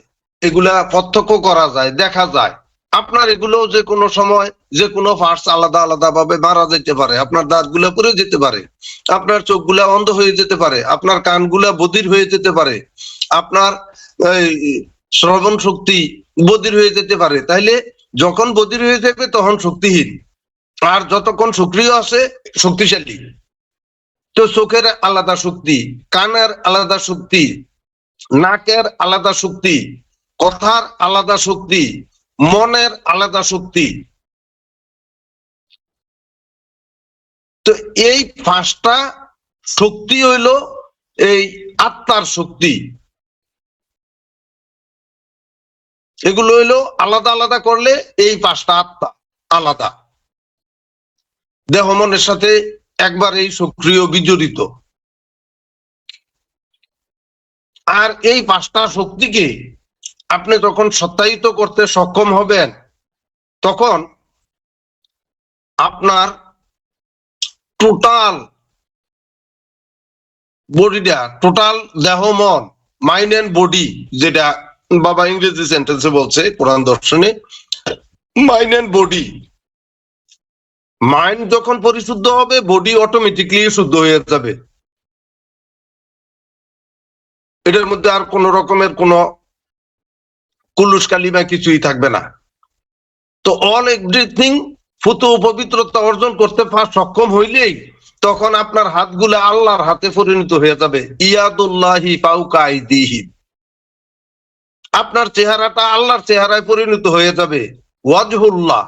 এগুলা প্রত্যক্ষ করা যায়, দেখা যায়। আপনার এগুলো যে কোনো সময় যে কোনো পার্টস আলাদা আলাদা ভাবে মারা যেতে পারে, আপনার দাঁত গুলা পড়ে যেতে পারে, আপনার চোখ গুলা অন্ধ হয়ে যেতে পারে, আপনার কানগুলা বধির হয়ে যেতে পারে, আপনার শ্রবণ শক্তি বধির হয়ে যেতে পারে। তাইলে যখন বধির হয়ে যাবে তখন শক্তিহীন, আর যতক্ষণ সক্রিয় আছে শক্তিশালী। তো চোখের আলাদা শক্তি, কানের আলাদা শক্তি, নাকের আলাদা শক্তি, কথার আলাদা শক্তি, মনের আলাদা শক্তি। তো এই 5টা শক্তি হইল এই আত্মার শক্তি। এগুলো হইলো আলাদা আলাদা করলে এই 5টা আত্মা আলাদা, দেহ মনের সাথে একবারেই সক্রিয় বিজড়িত। আর এই 5টা শক্তিকে আপনি যখন সত্যায়িত করতে সক্ষম হবেন, তখন আপনার টোটাল বডিটা, টোটাল দেহ মন, মাইন্ড এন্ড বডি, যেটা বাবা ইংরেজি সেন্টেন্সে বলছে কোরআন দর্শনে, মাইন্ড এন্ড বডি। মাইন্ড যখন পরিশুদ্ধ হবে, বডি অটোমেটিকলি শুদ্ধ হয়ে যাবে। এটার মধ্যে আর কোন রকমের কোন কুলুস কালিমা কিছুই থাকবে না। তো অল এভরিথিং ফুতু পবিত্রতা অর্জন করতে সক্ষম হইলেই তখন আপনার হাতগুলো আল্লাহর হাতে পরিণত হয়ে যাবে। ইয়াদুল্লাহি ফাওকা আইদিহিম, আপনার চেহারাটা আল্লাহর চেহারায় পরিণত হয়ে যাবে। ওয়াজহুল্লাহ,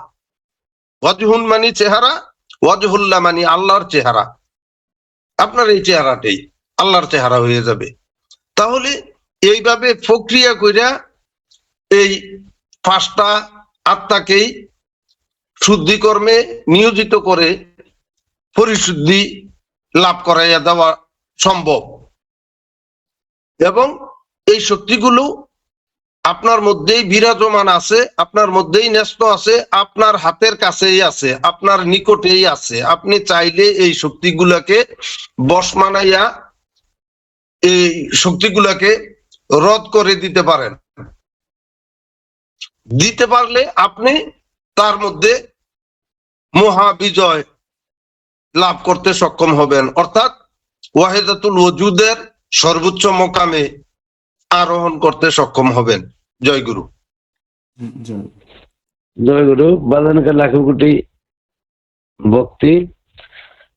ওয়াজহুন মানে চেহারা, ওয়াজহুল্লাহ মানে আল্লাহর চেহারা। আপনার এই চেহারাটাই আল্লাহর চেহারা হয়ে যাবে। তাহলে এইভাবে প্রক্রিয়া কইরা এই 5টা আত্মাকেই শুদ্ধিকর্মে নিয়োজিত করে পরিশুদ্ধি লাভ করাইয়া দেওয়া সম্ভব। এবং এই শক্তিগুলো আপনার মধ্যেই বিরাজমান আছে, আপনার মধ্যেই ন্যস্ত আছে, আপনার হাতের কাছেই আছে, আপনার নিকটেই আছে। আপনি চাইলে এই শক্তিগুলোকে বশ মানাইয়া এই শক্তিগুলোকে রদ করে দিতে পারেন। দিতে পারলে আপনি তার মধ্যে মহা বিজয় লাভ করতে সক্ষম হবেন, অর্থাৎ ওয়াহিদাতুল ওজুদের সর্বোচ্চ মোকামে আরোহণ করতে সক্ষম হবেন। জয় গুরু। জয়। জয় গুরু। বাজানকে লাখো কোটি ভক্তি।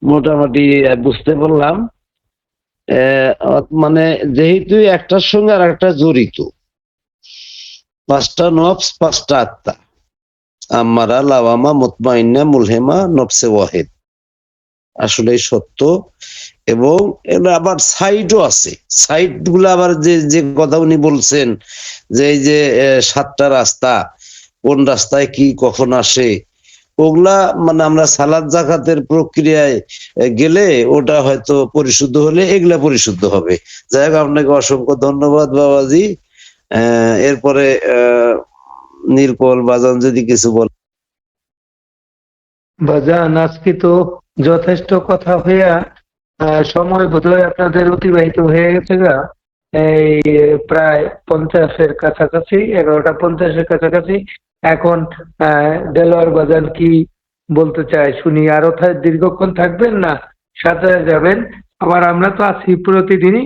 মোটামুটি বুঝতে পারলাম। মানে যেহেতু একটার সঙ্গে আর একটা জড়িত, 5টা নফস, 5টা আত্মা, আমারা, লাওয়ামা, মুতমাইন্না, মুলহেমা, নফসে ওয়াহিদ, আসলেই সত্য। এবং এর আবার সাইডও আছে। সাইড গুলো আবার যে যে কথা উনি বলছেন, যে এই যে 7টা রাস্তা, কোন রাস্তায় কি কখন আসে, ওগুলা মানে আমরা সালাত জাকাতের প্রক্রিয়ায় গেলে ওটা হয়তো পরিশুদ্ধ হলে এগুলা পরিশুদ্ধ হবে। যাই হোক, আপনাকে অসংখ্য ধন্যবাদ বাবাজি। এরপরে নির্পল বাজান যদি কিছু বল। বাজান, আজকে তো যথেষ্ট কথা হইয়া সময় বোধহয় আপনাদের অতিবাহিত হয়ে গেছে গা। এই প্রায় 50-এর কাছাকাছি, 11টা 50-এর কাছাকাছি। এখন দেলোয়ার বাজান কি বলতে চায় শুনি। আরো দীর্ঘক্ষণ থাকবেন না সাথে যাবেন? আবার আমরা তো আছি প্রতিদিনই,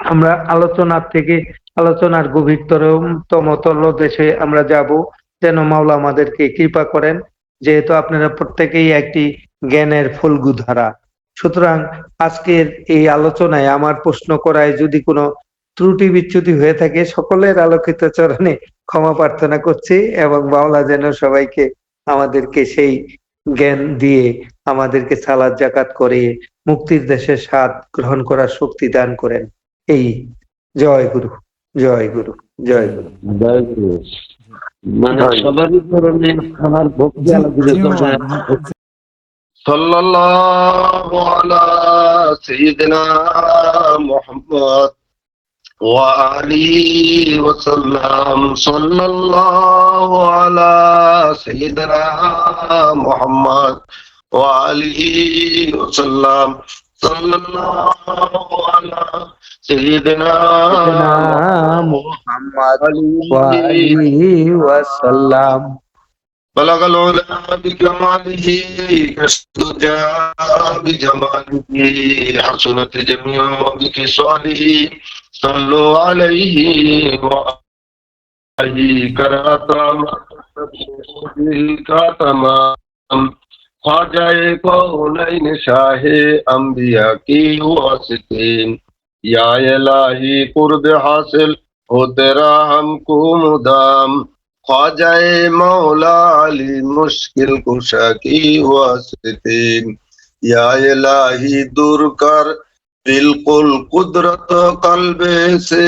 আমরা আলোচনার গভীরতম তলদেশে আমরা যাব, যেন মাওলা আমাদেরকে কৃপা করেন। যেহেতু আপনারা প্রত্যেকেই একটি জ্ঞানের ফল্গু ধারা, সুতরাং আজকের এই আলোচনায় আমার প্রশ্ন করায় যদি কোনো ত্রুটি বিচ্যুতি হয়ে থাকে, সকলের আলোকিত চরণে ক্ষমা প্রার্থনা করছি। এবং মাওলা যেন সবাইকে আমাদেরকে সেই জ্ঞান দিয়ে আমাদেরকে সালাত জাকাত করে মুক্তির দেশের স্বাদ গ্রহণ করার শক্তি দান করেন। এই জয় গুরু, জয় গুরু, জয় গুরু। জয় গুরু। মানে সবারই ধরনে আমার ভক্তি আলাদা। সাল্লাল্লাহু আলা সাইয়্যিদিনা মুহাম্মদ ওয়া আলিহি ওয়া সাল্লাম। সাল্লাল্লাহু আলা সাইয়্যিদিনা মুহাম্মদ ওয়া আলিহি ওয়া সাল্লাম। সাল্লাল্লাহু আলা সাইয়্যিদিনা মুহাম্মদ ওয়া আলিহি ওয়া সাল্লাম। بلغ العلا بكماله كالسجى بجماله حسنت جميع بخصاله صلوا عليه وآله کا تمام خواجہ کونین شاہ انبیاء کی واسطین یا الہی قرب حاصل ہو تیرا ہم کو مدام خواجہ مولا علی مشکل کشا کی واسطین या इलाही दूर कर बिल्कुल कुदरत कल्बे से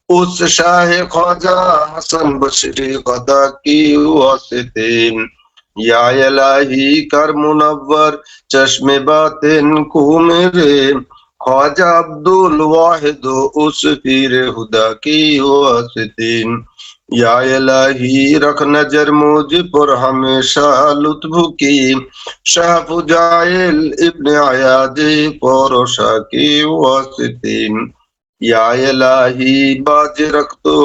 उस शाह ख्वाजा हसन बशरी गदा की वास्ते। या इलाही कर मुनव्वर चश्मे बातिन को मेरे ख्वाजा अब्दुल वाहिद उस पीर हुदा की वास्ते। या इलाही रख नजर मुझ पर हमेशा लुत्फ की शाह फुजाइल इब्न अयाद परोशा की वास्ते। या इलाही बाज रख तो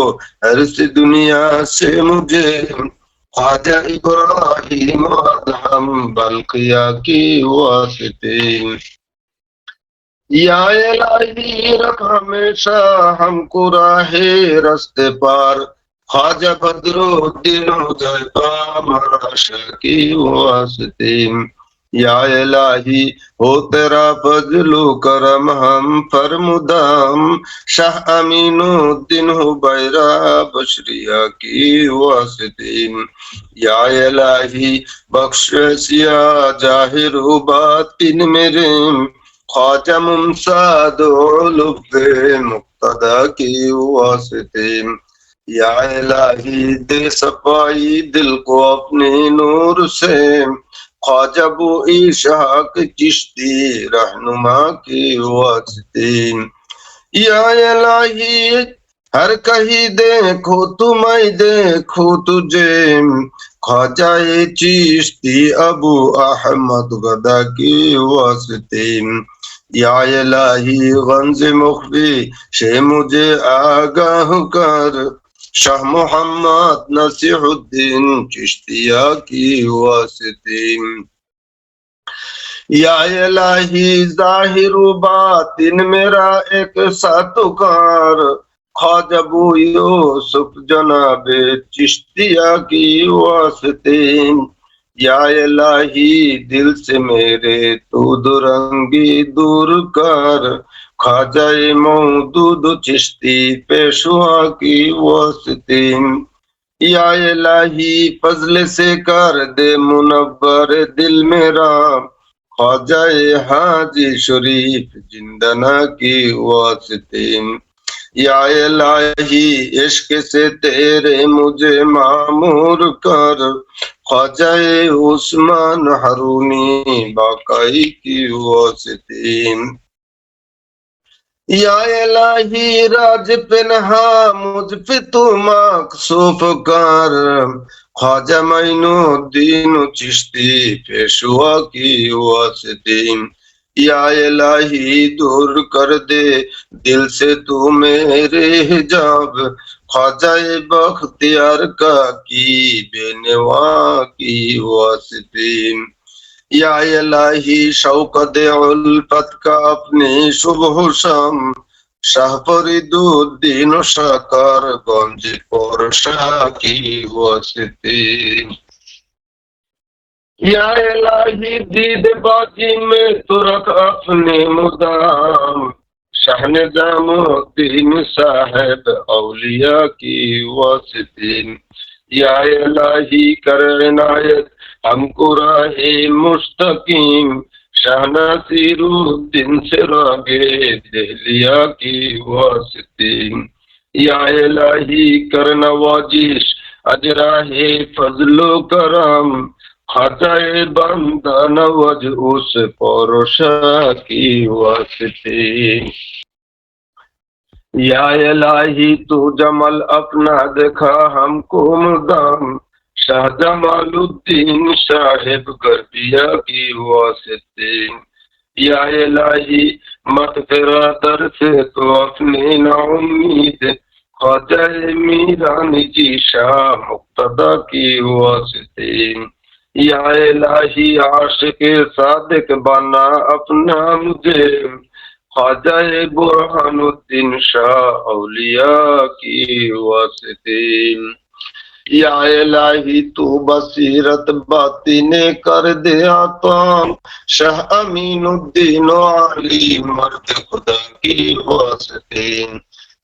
हर सी दुनिया से मुझे ख्वाजा इब्राहिम अदहम बल्किया की वास्ते। या इलाही रख हमेशा हमको राहे रस्ते पार ख्वाजा बदरुद्दीन हुदैफा मराशा की वास्ते। या इलाही हो तेरा फजलो करम हम फरमुदाम शाह अमीनुद्दीन हुबैरा बशरिया की वास्ते। या इलाही बख्शिया जाहिर बातिन मेरे ख्वाजा मुमसाद लुब्बे मुक्तदा की वास्ते। या इलाही दे सफाई दिल को अपने नूर से ख्वाजा बू इशाक चिश्ती रहनुमा की वास्ते। या इलाही हर कहीं देखो तुम्हें देखो तुझे ख्वाजा चिश्ती अबू अहमद गदा की वास्ते। या इलाही गंज मुखबी से मुझे आगाह कर शाह मोहम्मद नसीहुद्दीन चिश्तिया की वास्ते। या इलाही जाहिर बातिन मेरा एक सातुकार ख्वाजा अबू यूसुफ जनाबे चिश्तिया की वास्ते। या इलाही दिल से मेरे तू दुरंगी दूर कर ख्वाजा मौदूद चिश्ती पेशवा की वास्ते। या इलाही फजल से कर दे मुनव्वर दिल मेरा ख्वाजा हाजी शरीफ जिंदना की वास्ते। या इलाही इश्क से तेरे मुझे मामूर कर ख्वाजा उस्मान हरूनी बाकाई की वास्ते। या इलाही राज पिन्हा मुझ पे तू मकसूफ कर ख्वाजा माइनुद्दीन चिश्ती पेशवा की वास्ते। या इलाही दूर कर दे दिल से तू मेरे हिजाब ख्वाजा बख्तियार का की बेनवा की वास्ते। या इलाही शौकत उल्फत का अपने शुभ शाम शाह फरीदुद्दीन शाकर गंज पोरशा की वास्ते। या इलाही दीद बाजी में तू रख अपने मुदाम शाह निजामुद्दीन साहब औलिया की वास्ते। या इलाही कर इनायत हमको राहे मुस्तकीम शाह नसीरुद्दीन से रागे दहलिया की वास्ते। या इलाही कर नवाजिश अजराहे फजलो करम ख्वाजा बंदा नवाज उस परोशा की वास्ते। या इलाही तू जमल अपना देखा हमको मुदाम शाह जमालुद्दीन साहिब गर्बिया की वास्ते। या इलाही मत तेरा दर से तो अपनी ना उम्मीद ख्वाजा मीरान जी शाह मुक्तदा की वास्ते। या इलाही आशिक सादिक बना अपना मुझे ख्वाजा बुरहानुद्दीन शाह औलिया की वास्ते। या इलाही तू बसीरत बातिने कर दे आता शाह अमीनुद्दीन अली मर्द खुदा की वास्ते।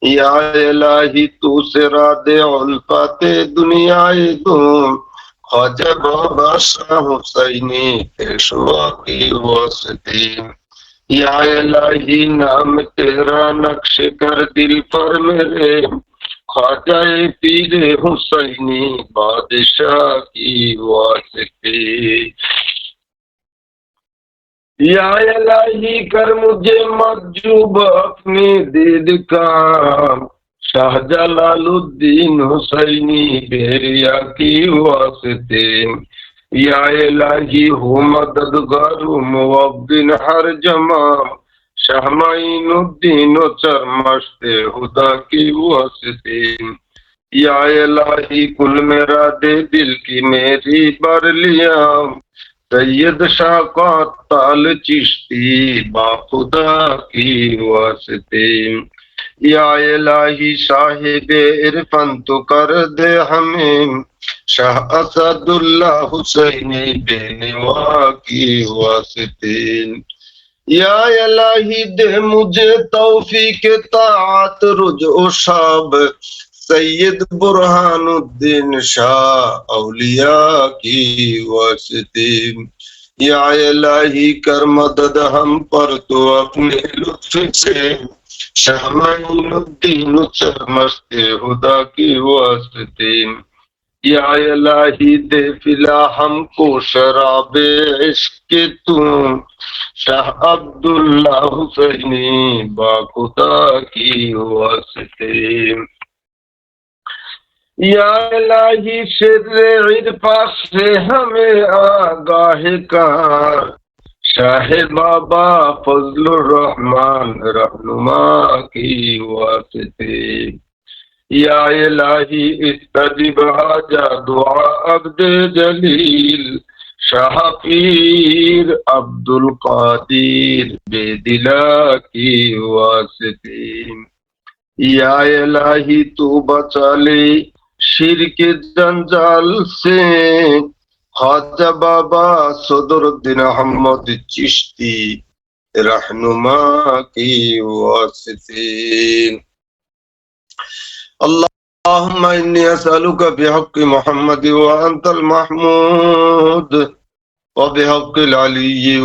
या इलाही तू सिरा दे उल्फते दुनियाए तू ख्वाजा बाबा शाह हुसैनी पेशवा की वास्ते या इलाही नाम तेरा नक्श कर दिल पर मेरे ख्वाजा पीर हुसैनी बादशाह की वास्ते या इलाही कर मुझे मजूब अपनी दीद का शाह जलालुद्दीन हुसैनी बेरिया की वास्ते या इलाही हो मददगार मुअब्बिन हर जमा शाह माइनुद्दीन चरमश्ते हुदा की वास्ते या इलाही कुल मेरा दे दिल की मेरी बरलिया सैयद शाह का ताल चिश्ती बाखुदा की वास्ते या इलाही साहिब इरफान तो कर दे हमें शाह असदुल्लाह हुसैनी बेनवा की वास्ते या इलाही दे मुझे तौफीक ताअत रुजू शाब सैयद बुरहानुद्दीन शाह औलिया की वास्ते या इलाही कर मदद हम पर तो अपने लुत्फ से शाह माइनुद्दीन चरमस्ते हुदा की वास्ते या इलाही दे फिला हमको शराबे इश्क तू शाह अब्दुल्ला हुसैनी बाखुदा की वास्ते या इलाही सिर इरफा से हमें आगाह का शाह बाबा फजलुर रहमान रहनुमा की वास्ते या इलाही इस्तजिब हाजा दुआ अब्द जलील शाह पीर अब्दुल कादिर बेदिला की वास्ते या इलाही तू बचा ले शिर्क जंजाल से ख्वाजा बाबा सदरुद्दीन अहमद चिश्ती रहनुमा की वास्ते अल्लाहुम्मा इन्नी असअलुका बिहक्कि मुहम्मद व अंतल महमूद व बिहक्किल अली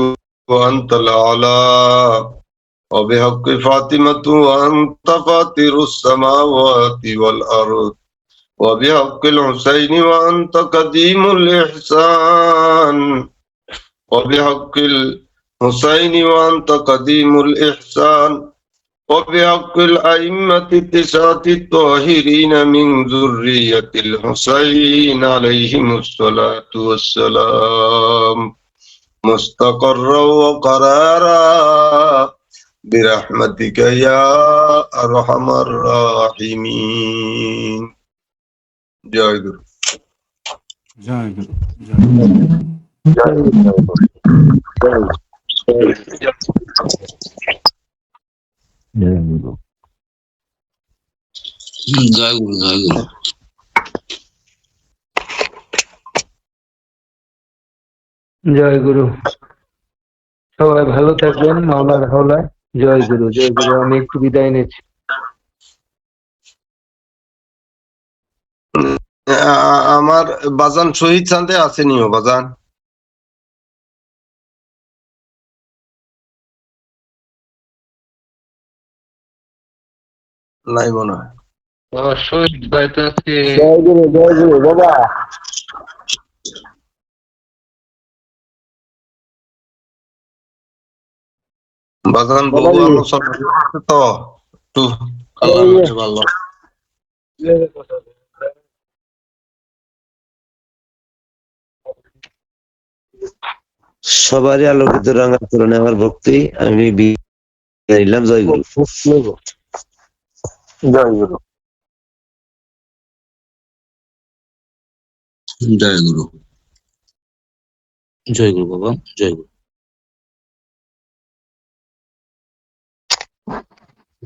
व अंतल आला व बिहक्कि फातिमतु व अंत फातिरुस समावाति वल अर्द व बिहक्किल हुसैनी व अंत कदीमुल इहसान व बिहक्किल हुसैनी व अंत कदीमुल इहसान وبحق الأئمة التسعة الطاهرين من ذرية الحسين عليهم الصلاة والسلام مستقرا وقرارا برحمتك يا أرحم الراحمين জয় গুরু জয় গুরু জয় জয় গুরু জয় গুরু জয় গুরু। সবাই ভালো থাকবেন, মাওলার হাওলায়। জয় গুরু, জয় গুরু। আমি একটু বিদায় নিচ্ছি। আমার বাজান শহীদ চান্দে আসেনিও বাজান নাই মনে হয়। শহীদ ভাই তো আজকে জয় গুরু বাবা। বাজান বহু আলোচনা আছে তো একটু আল্লাহ রাখে ভালো। সবারই আলোকিত রাঙার তুলনে আমার ভক্তি আমি নিলাম। জয় গুরু। জয় গুরু। জয় গুরু জয় গুরু বাবা জয় গুরু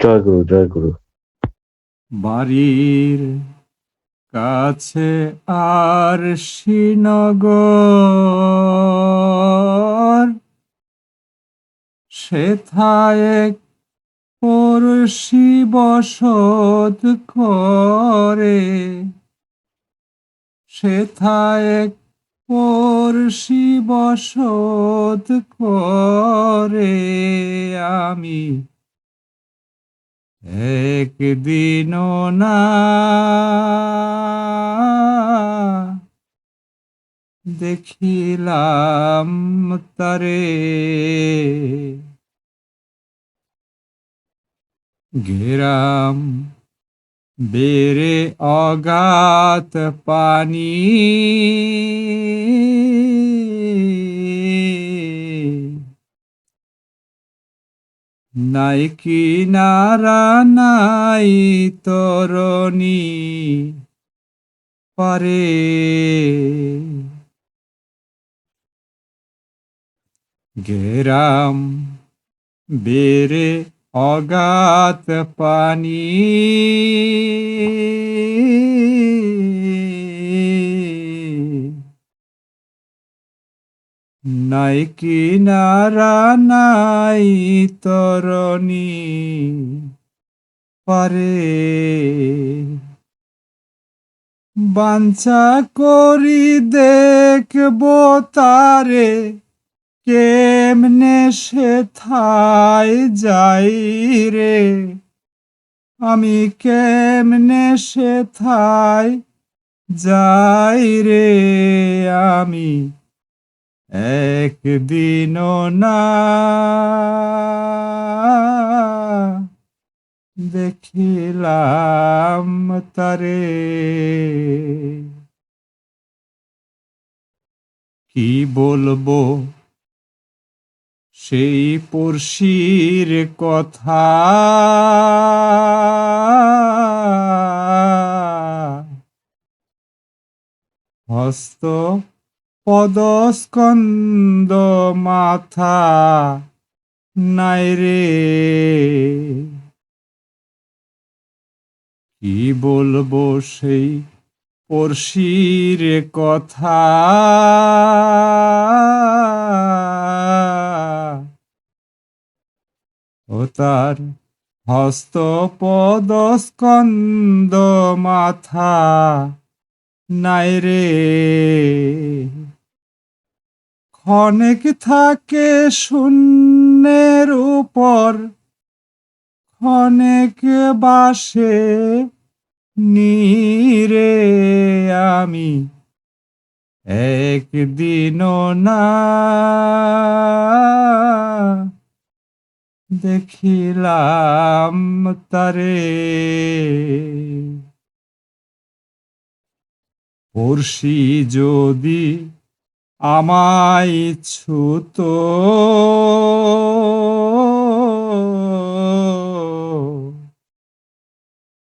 জয় গুরু জয় গুরু। বাড়ির কাছে আর শ্রীনগর সেথায় পড়শি বসত করে সেথায় পড়শি বসত করে আমি একদিনও না দেখিলাম তারে। গেরাম বেড়ে অগাধ পানি, নাই কিনারা নাই তরণী পারে। গেরাম বেড়ে অগাধ পানি, নাই কিনারা নাই তরণী পারে। বাঞ্ছা করি দেখব তারে, কেমনে সেথায় যাই রে। আমি কেমনে সেথায় যাই রে। আমি একদিনও না দেখিলাম তারে। কি বলবো সেই পড়শির কথা, হস্ত পদস্কন্দ মাথা নাই রে। কি বলবো সেই পড়শির কথা, ও তার হস্ত পদস্কন্দ মাথা নাই রে। ক্ষণেক থাকে শূন্যের উপর, ক্ষণেক বাসে নীরে। আমি একদিনও না দেখিলাম তারে। পড়শি যদি আমায় ছুত,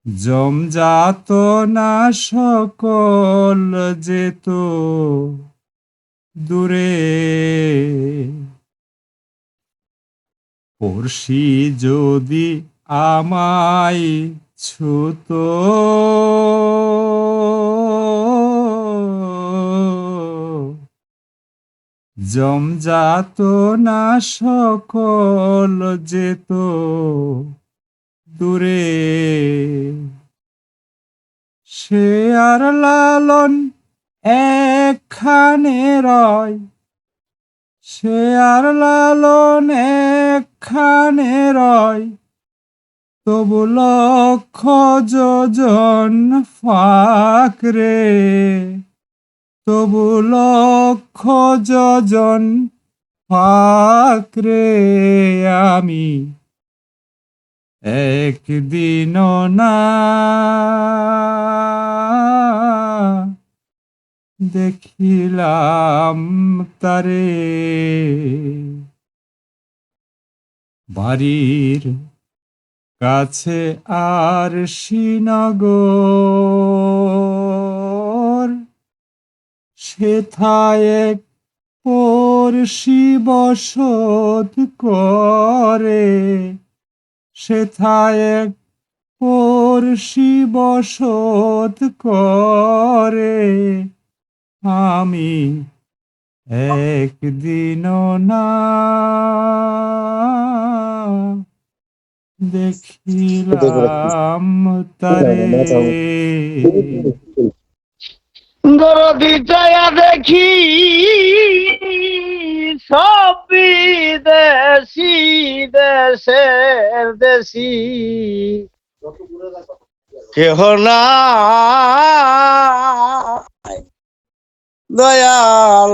জমজাত না সকল যেত দূরে। পড়শি যদি আমায় ছুত, জমজাত না সকল যেত দূরে। সে আর লালন একখানে রয়, সে আর লালন একখানে রয়। তবু লক্ষ যোজন ফাঁক রে। তবু লক্ষ যোজন ফাঁক রে। আমি একদিনও না দেখিলাম তারে। বাড়ির কাছে আর শ্রীনগর, সেথায় এক পড়শি বসত করে। সেথায় এক পড়শি বসত করে। আমি একদিনও না দেখিলাম তারে। দরদি চায়া দেখি সব বিদেশি দেশের দেশি কেহ না দয়াল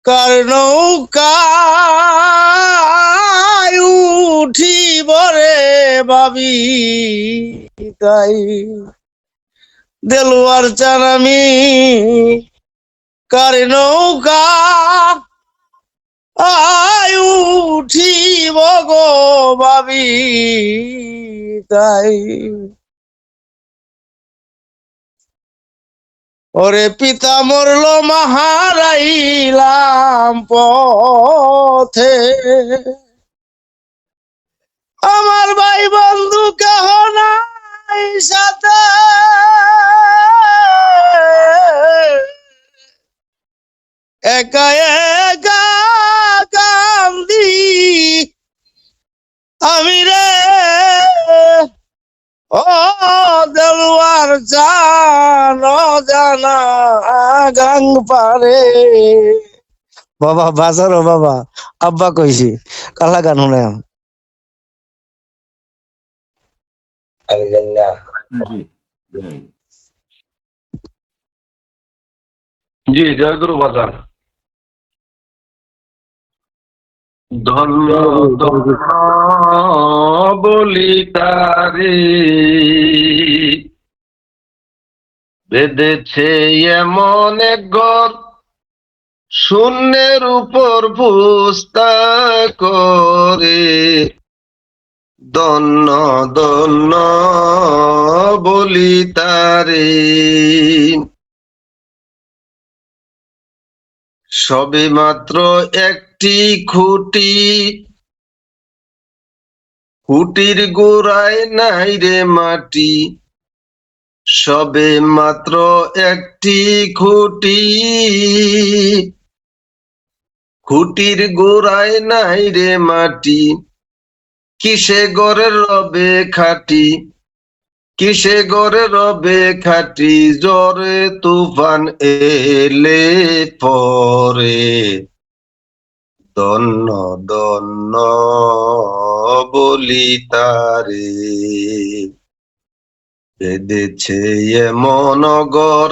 কার নৌকায় উঠিব রে ভাবি তাই দেলুয়ার চান আমি কার নৌকা আয় উঠিব গো ভাবি তাই ওরে পিতা মরল মাহারাইলাম পথে আমার ভাই বন্ধু কেহ নাই সাথে একা একা কান্দি আমি রে ও দেলুয়ার জান জানা গাং পারে বাবা বাজারো বাবা আব্বা কইছি কালা গান শুনে জি জয় জি জয় গুরু বাজার ধন্য বলি তারে বেঁধেছে এমন এক ঘর শূন্যের উপর পুস্তা করে দন্য দন্য বলি তারে সবে মাত্র একটি খুঁটি খুঁটির গোড়ায় নাই রে মাটি সবে মাত্র একটি খুঁটি খুঁটির গোড়ায় নাই রে মাটি কিসে গড়ে রবে খাটি কিসে গড়ে রবে খাটি জ্বরে তুফান এলে পরে দন্য দন্য বলি তারে বেঁধেছে এমন ঘর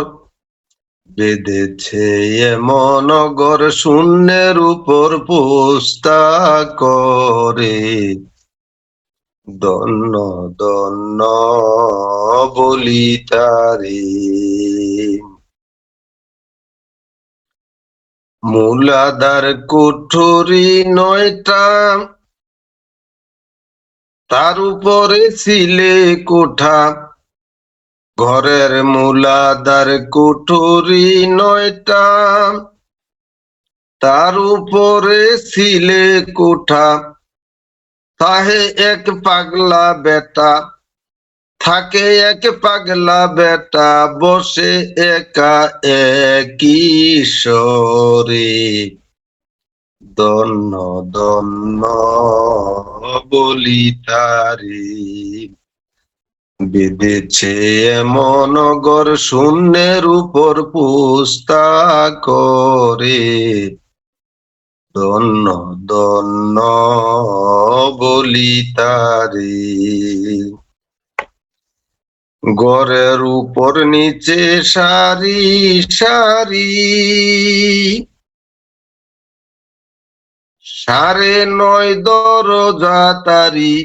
বেঁধেছে এমন ঘর শূন্যের উপর পুস্তা করে দন্য দন্য বলি তারে মূলাধার কুঠুরি 9টা তার উপরে ছিলে কোঠা ঘরের মূলাধার কুঠুরি 9টা তার উপরে ছিলে কোঠা তাহে এক পাগলা বেটা থাকে এক পাগলা বেটা বসে একা কিশোরে দন্য দন্য বলি তারে বেঁধেছে এমন ঘর শূন্যের উপর পুস্তা করে দন্য দন্য বলি তারে ঘরের উপর নিচে সারি সারি 9.5 দরজা তারি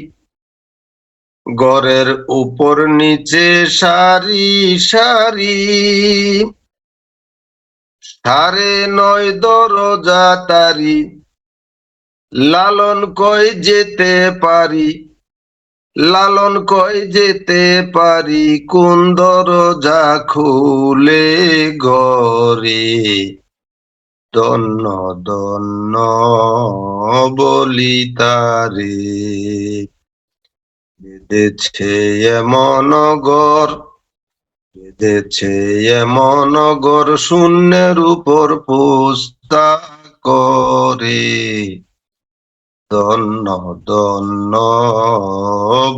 ঘরের উপর নিচে সারি সারি 9.5 দরজা তারি লালন কই যেতে পারি লালন কই যেতে পারি কোন দরজা খুলে ঘরে দন্য দন্য বলি তারে বেঁধেছে এমন ঘর বেঁধেছে এমন ঘর শূন্যের উপর পুস্তা করে দন্য দন্য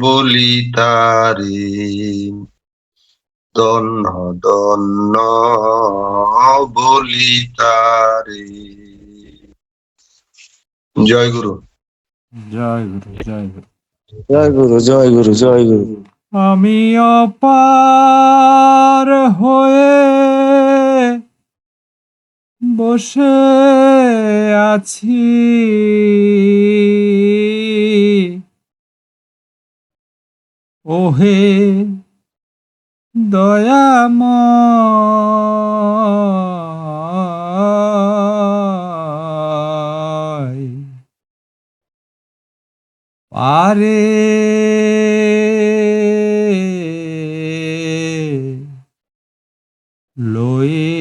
বলি তারে ধন্য ধন্য বলি তারে। জয় গুরু। জয় গুরু, জয় গুরু। জয় গুরু, জয় গুরু, জয় গুরু। আমি অপার হয়ে বসে আছি, ওহে দয়াময়, পারে লয়ে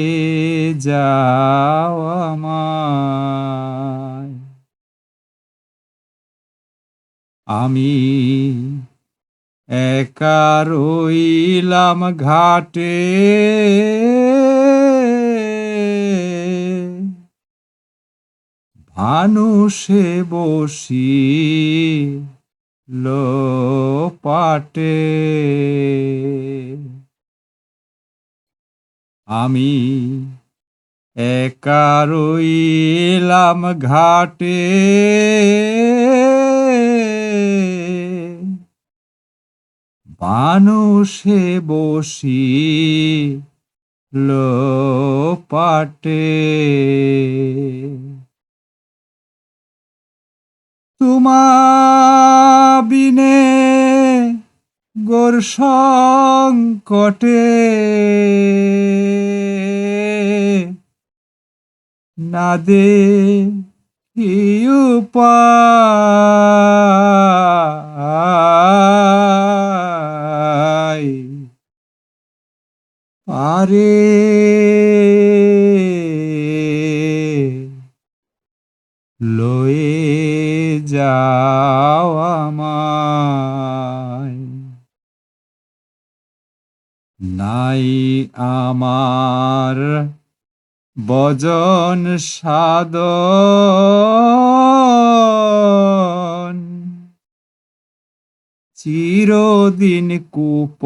যাও আমায়। আমি একা রইলাম ঘাটে, ভানুষে বসি পাটে। আমি একা রইলাম ঘাটে, বানুষে বসি পাটে। তোমা বিনে গোর সংকটে না দে উপায়, পারে লয়ে যাও আমায়। নাই আমার বজন সাধন, চিরদিন কূপ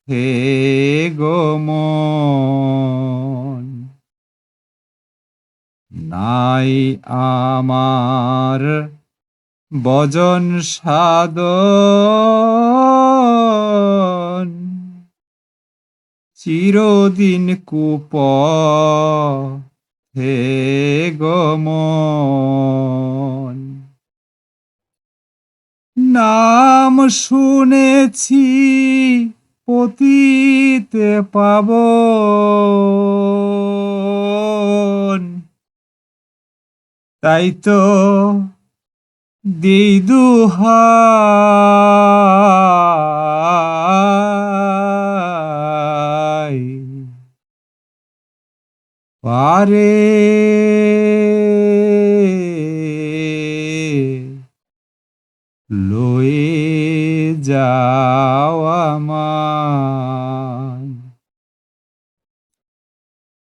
হে গমন। নাই আমার বজন সাধন, চিরদিন কূপ হে গমন। নাম শুনেছি পতিতে পাবন, তাই তো দেই দুহাই, পারে লয়ে যাও আমায়।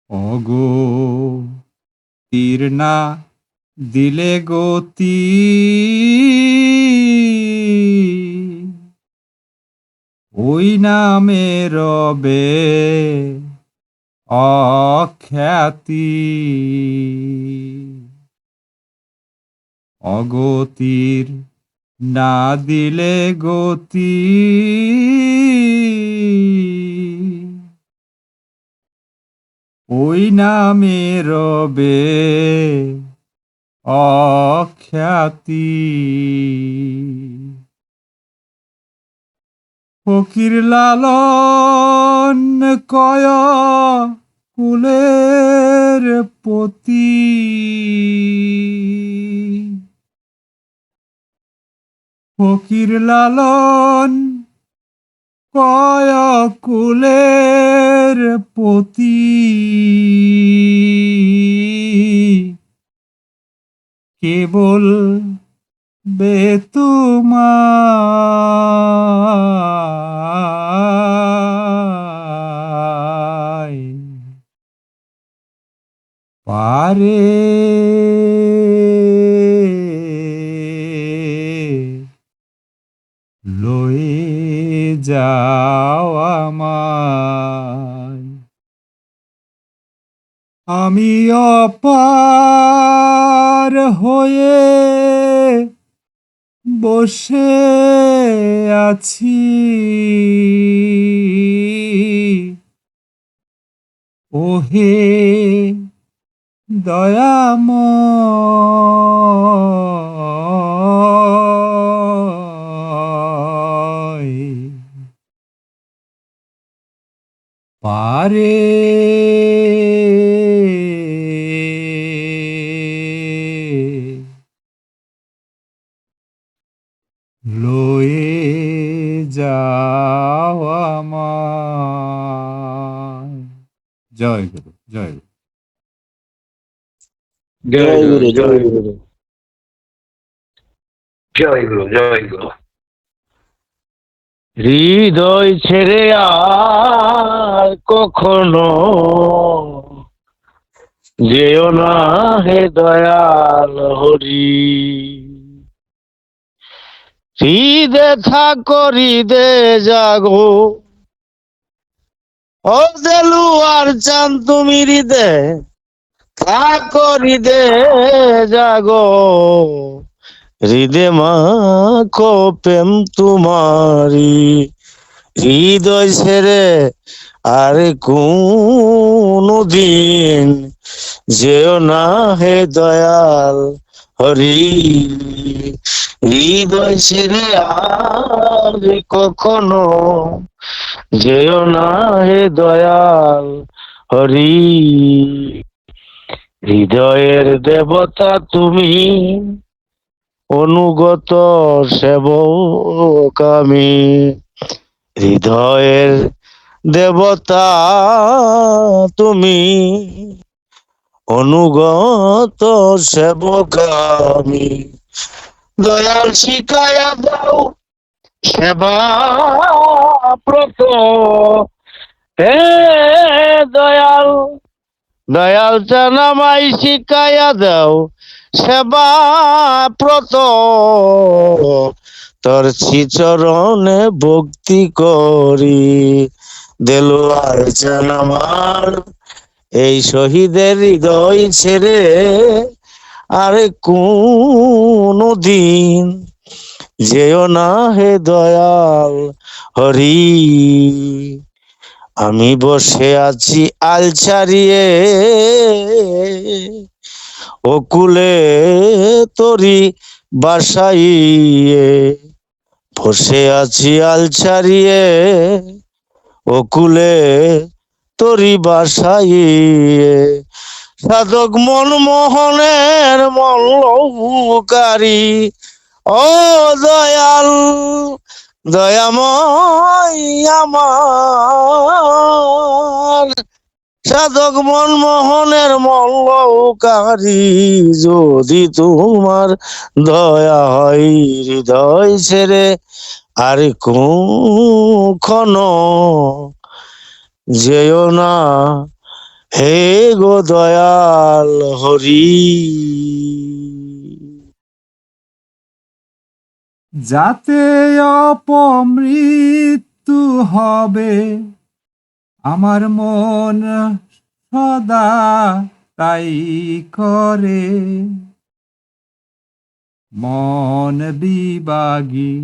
অগো তীর না দিলে গতি, ওই নামে রবে অখ্যাতি। অগতির না দিলে গতি, ওই নামে রবে অখ্যাতি। ফকির লালন কয় কুলের পতি, ফকির লালন কয় কুলের পতি, কেবল বেতুমায়, পারে লয়ে যাও আমায়। আমি অপার হয়ে বসে আছি, ওহে দয়াময়। পারে লয়ে যাও আমায়। জয় গুরু, জয় গুরু। জয় গুরু, জয় গুরু। জয় গুরু, জয় গুরু। হৃদয় ছেড়ে আর কখনো যেও না হে দয়াল হরি। হৃদে থাকো, হৃদে জাগো, ও দেলু আর চান তুমি হৃদে থাকো, হৃদে জাগো, হৃদে মাখো প্রেম তোমারি। হৃদয় ছেড়ে আর কোনো দিন যেও না হে দয়াল হরি। হৃদয় ছেড়ে আর কখনো যেও না হে দয়াল হরি। হৃদয়ের দেবতা তুমি, অনুগত সেবক আমি। হৃদয়ের দেবতা তুমি, অনুগত সেবক আমি। দয়াল শিখায়া দাও সেবা প্রত, হে দয়াল, দয়াল জানামাই শিখায়া দাও সেবা প্রত। তোর শ্রীচরণে ভক্তি করি, দেলোয়ার চান আমার এই শহীদের হৃদয় ছেড়ে আর কোনো দিন যেও না হে দয়াল হরি। আমি বসে আছি আল ছাড়িয়ে, ওকুলে তরি বাসাইয়ে। বসে আছি আল ছাড়িয়ে, ওকুলে তরি বাসাইয়ে। সাধক মনমোহনের মল্লকারী, ও দয়াল দয়াময় আমার। সাধক মনমোহনের মল্লকারী, যদি তোমার দয়া হয় হৃদয় ছেড়ে আর কখনো যেও না হে গো দয়াল হরি। যাতে অপমৃত্যু হবে আমার মন সদা তাই করে। মন বিবাগী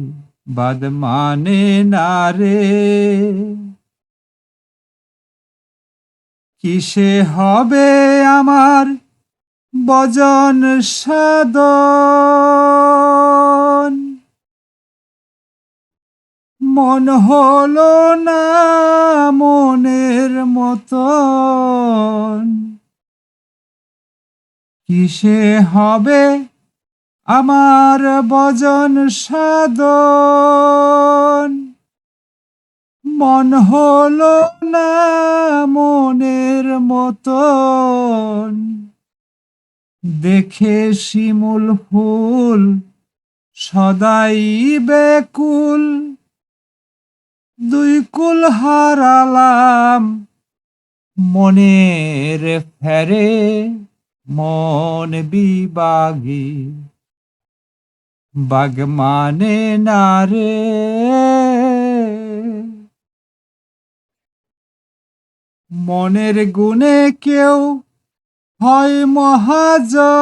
বাদ মানে না রে, কিসে হবে আমার বজন সাধন। মন হলো না মনের মতন, কিসে হবে আমার বজন সাধন। মন হলো না মনের মতন, দেখে শিমুল ফুল সদাই বেকুল। দুই কুল হারালাম মনের ফেরে, মন বিবাগী বাগ মানে না রে। মনের গুণে কেউ হয় মহাজন,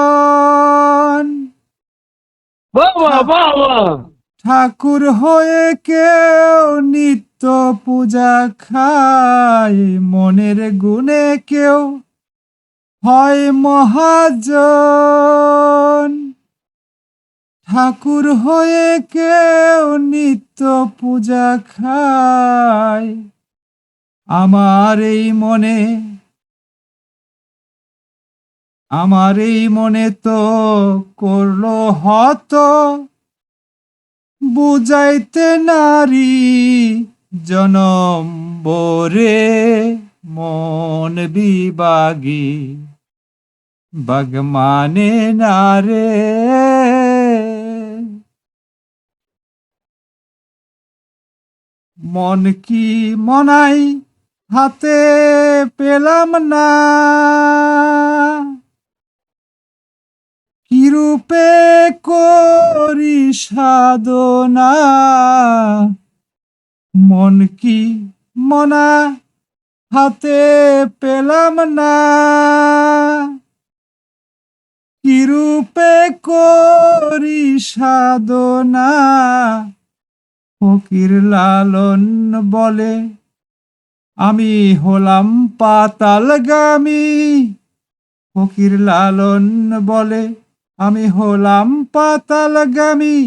বাবা বাবা ঠাকুর হয়ে কেউ নিত্য পূজা খায়। মনের গুণে কেউ হয় মহাজন, ঠাকুর হয়ে কেউ নিত্য পূজা খায়। আমার এই মনে তো করলো হত, বুঝাইতে নারী জনম বরে। মন বিবাগী বাগ মানে না রে। মন কি মনাই হাতে পেলাম না, কিরূপে করি সাধনা। মন কি মনা হাতে পেলাম না, কিরূপে করি সাধনা। ফকির লালন বলে আমি হলাম পাতালগামী, ফকির লালন বলে আমি হলাম পাতালগামী।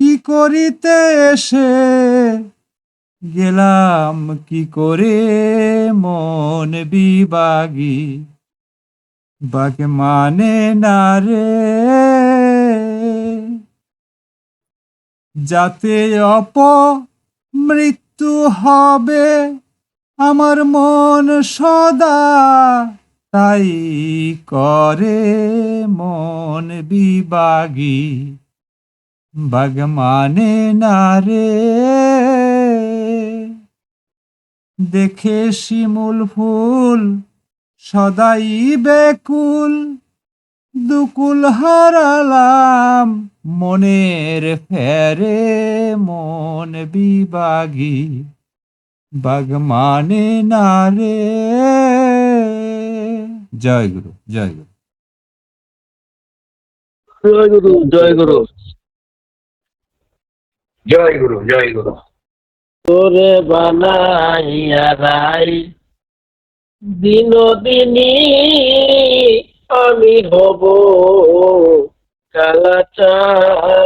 কি করিতে এসে গেলাম কি করে মন বিবাগী বাগ মানে না রে। যাতে মৃত্যু হবে আমার মন সদা, তাই করে মন বিবাগী বাগ মানে না রে। দেখে শিমুল ফুল সদাই বেকুল, দুকুল হারালাম মনের ফেরে। মন বিবাগী বাগ মানে না রে। জয় গুরু, জয় গুরু। জয় গুরু জয় গুরু জয় গুরু, জয় গুরু। তোরে বানাইয়া রাই দিনদিনী আমি হব কালাচান।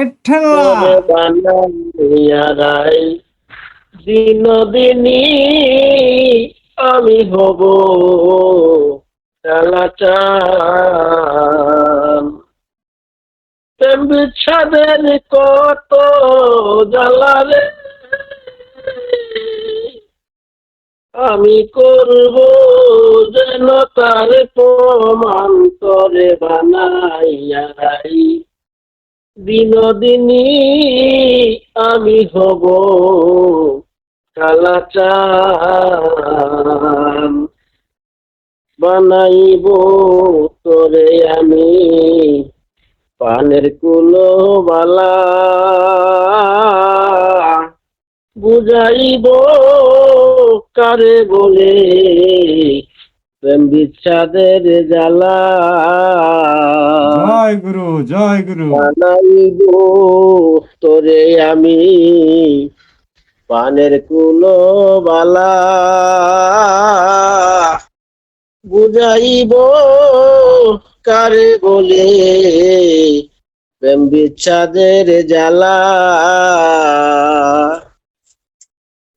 তোরে বানাইয়া রাই দিনদিনী আমি হব কালাচান। প্রেম বিচ্ছাদের কত জ্বালা রে, আমি করব যেন তার প্রমাণ। করে বানাইয়া রাই দিনদিনী আমি হব কালাচান। বানাইব তোরে আমি পানের কুলো বালা, বুঝাইব কারে বলে প্রেম বিচ্ছাদের জ্বালা। জয় গুরু, জয় গুরু। বানাইব তোরে আমি পানের কুলো বালা, বুঝাইব কারে বলে প্রেম বিচ্ছাদের জ্বালা।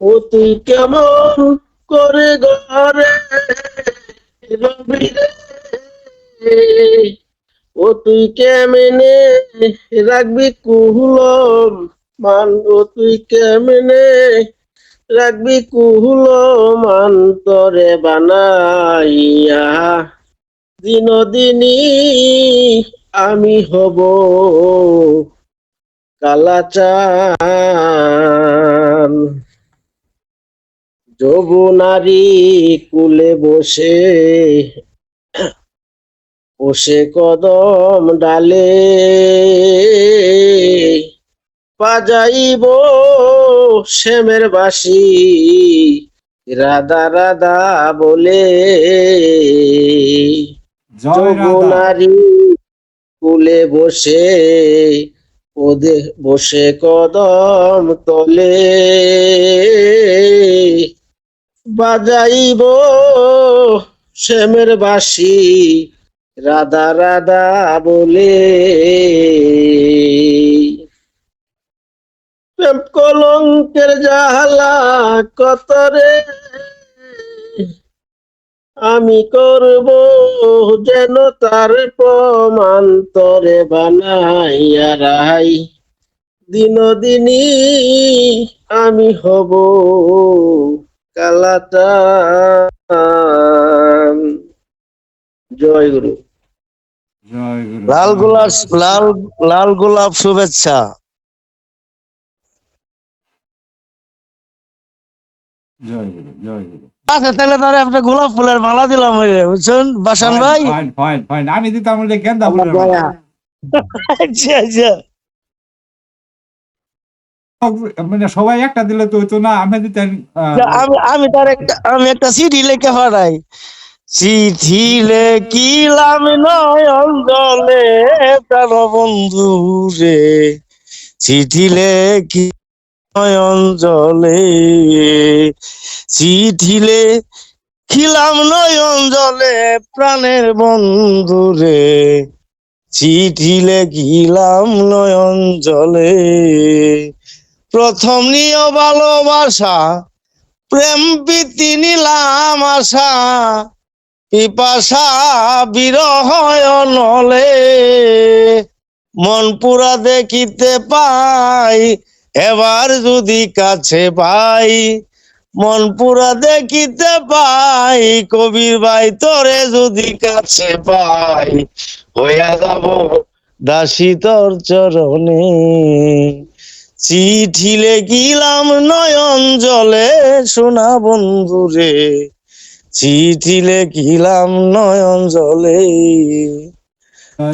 ও তুই কেমন করে ঘরে রবি রে, ও তুই কেমনে রাখবি কুহুলম মান। ও তুই কেমনে রাখবি কুহুলম মান। তরে বানাইয়া দিনদিনী আমি হব কালাচান। যৌবনারী কুলে বসে বসে কদম ডালে, বাজাইব শ্যামের বাঁশি রাধা রাধা বলে, জয় রাধা। যমুনারি কুলে বসে ওদে বসে কদম তলে, বাজাইব শ্যামের বাঁশি রাধা রাধা বলে। প্রেম কলঙ্কের জালা কতরে আমি করব যেন তার প্রমান্তরে বানাইয়া রাই, দিনদিনী আমি হব কালাটা। জয় গুরু। জয় গুরু। লাল গোলাপ, লাল লাল গোলাপ শুভেচ্ছা। জয় গুরু, জয় গুরু। আচ্ছা তাহলে তাহলে একটা গোলাপ ফুলের মালা দিলাম, বুঝছেন বাসান ভাই। ফাইন ফাইন ফাইন, আমি দিতাম বলে গেন্দা আমার ফুলের মালা। দয়া। আচ্ছা আচ্ছা, মানে সবাই একটা দিলে তো হইতো না, আমি দিতেন। আমি আমি তার একটা আমি একটা চিঠি লিখে পাঠাই। চিঠি লেখিলাম নয়ন জলে প্রাণ বন্ধু রে, চিঠি লেখি নয়ন জলে, চিঠি লেখিলাম নয়ন জলে প্রাণের বন্ধু রে, চিঠি লেখিলাম নয়ন জলে। প্রথম নিয় ভালোবাসা প্রেম প্রীতি নিলাম আশা, পিপাসা বিরহ নলে, মন পুরা দেখিতে পাই এবার যদি কাছে পাই, মন পুরা দেখিতে পাই কবির ভাই তোরে যদি কাছে পাই, হইয়া যাব দাসী তোর চরণে। চিঠি লেখিলাম নয়ন জলে সোনা বন্ধু রে, চিঠি লেখিলাম নয়ন জলে।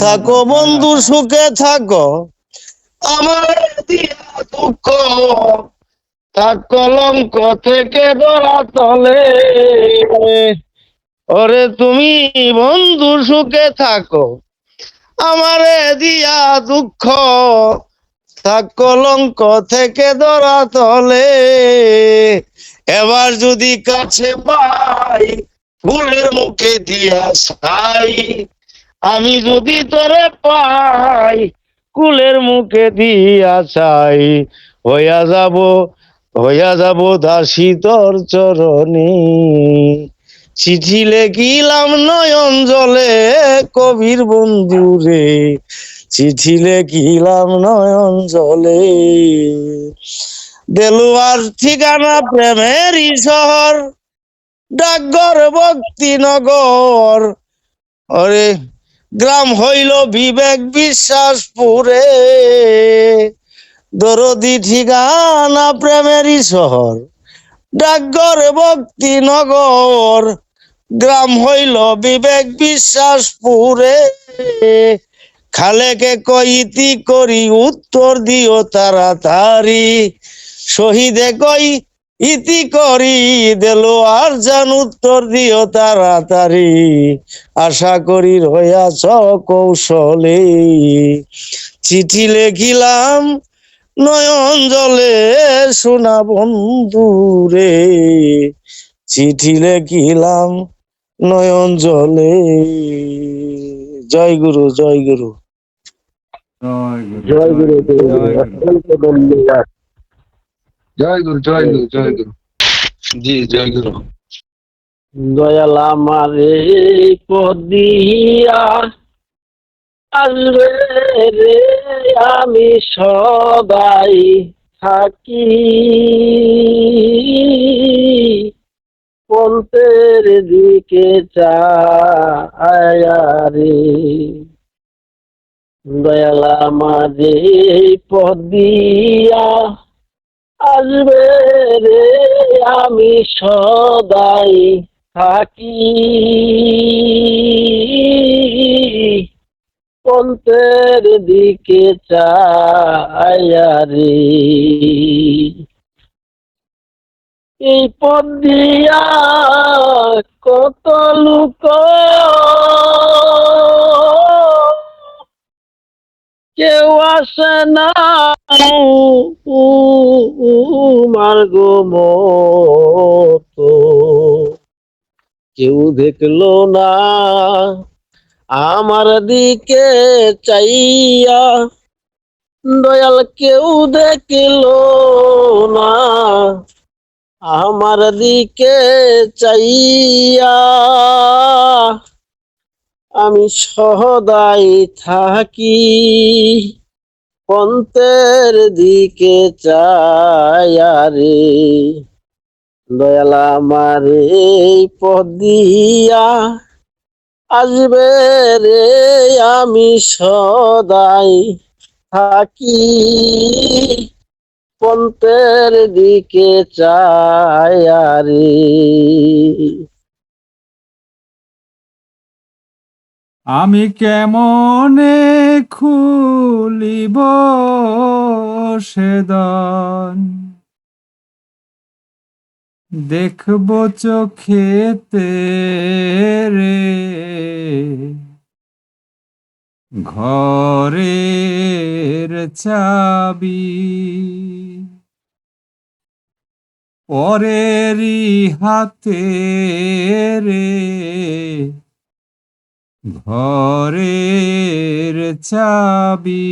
থাকো বন্ধু সুখে থাকো আমার দিয়া দুঃখ, থাক কলঙ্ক থেকে ধরা তলে, ওরে তুমি বন্ধু সুখে থাকো আমারে দিয়া দুঃখ, থাক কলঙ্ক থেকে ধরা তলে, এবার যদি কাছে পাই ফুলের মুখে দিয়া ছাই, আমি যদি তোরে পাই কুলের মুখে দিয়া চাই, হইয়া যাব দাসী তোর চরণে। চিঠি লেখিলাম নয়ন জলে কবির বন্ধু রে, চিঠি লেখিলাম নয়ন জলে। দেলুয়ার ঠিকানা প্রেমেরই শহর, ডাকঘর ভক্তিনগর, ওরে গ্রাম হইল বিবেক বিশ্বাসপুরে, দরদি ঠিকানা প্রেমেরই শহর, ডাকঘর ভক্তিনগর, গ্রাম হইল বিবেক বিশ্বাসপুরে, খালেকে কইতি করি উত্তর দিও তাড়াতাড়ি, শহীদে কই ইতি করি দেলো আর জান উত্তর দিও তাড়াতাড়ি, আশা করি রয়াছ কৌশলে। চিঠি লেখিলাম নয়ন জলে সোনা বন্ধু রে, চিঠি লেখিলাম নয়ন জলে। জয় গুরু, জয় গুরু, জয় গুরু, জয় গুরু, জয় গুরু, জয় গুরু, জয় গুরু। জি জয় গুরু। দয়াল আমারে পদিয়া আসবে রে, আমি সদাই থাকি পন্থের দিকে চায়া রে, দয়াল আমারে পদিয়া আসবে রে, আমি সদাই থাকি পন্থের দিকে চাইয়া রে, এই পথ দিয়া কত লোক কেউ আসে না মার্গ মতো, কেউ দেখলো না আমার দিকে চাইয়া, দয়াল কেউ দেখলো না আমার দিকে চাইয়া, আমি সদাই থাকি পন্থের দিকে চাইয়া রে, দয়াল আমার এই পথ দিয়া আসবে রে, আমি সদাই থাকি পন্থের দিকে চাইয়া রে। আমি কেমনে খুলিব সেদন, দেখব চোখেতে রে, ঘরের চাবি পরেরই হাতে রে, ঘরের চাবি।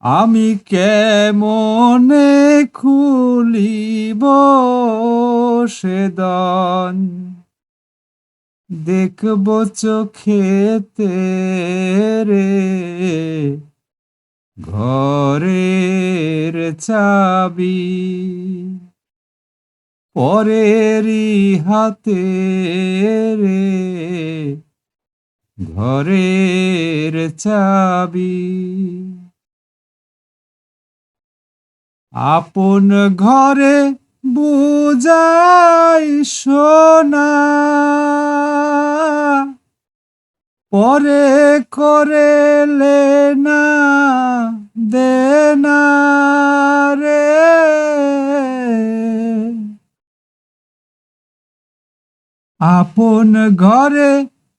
আমি কেমনে খুলিব সেদন, দেখব চোখেতে রে, ঘরের চাবি পরেরই হাতে রে, ঘরের চাবি। আপন ঘরে বুঝাই সোনা, পরে করে লেনা দেনা রে, আপন ঘরে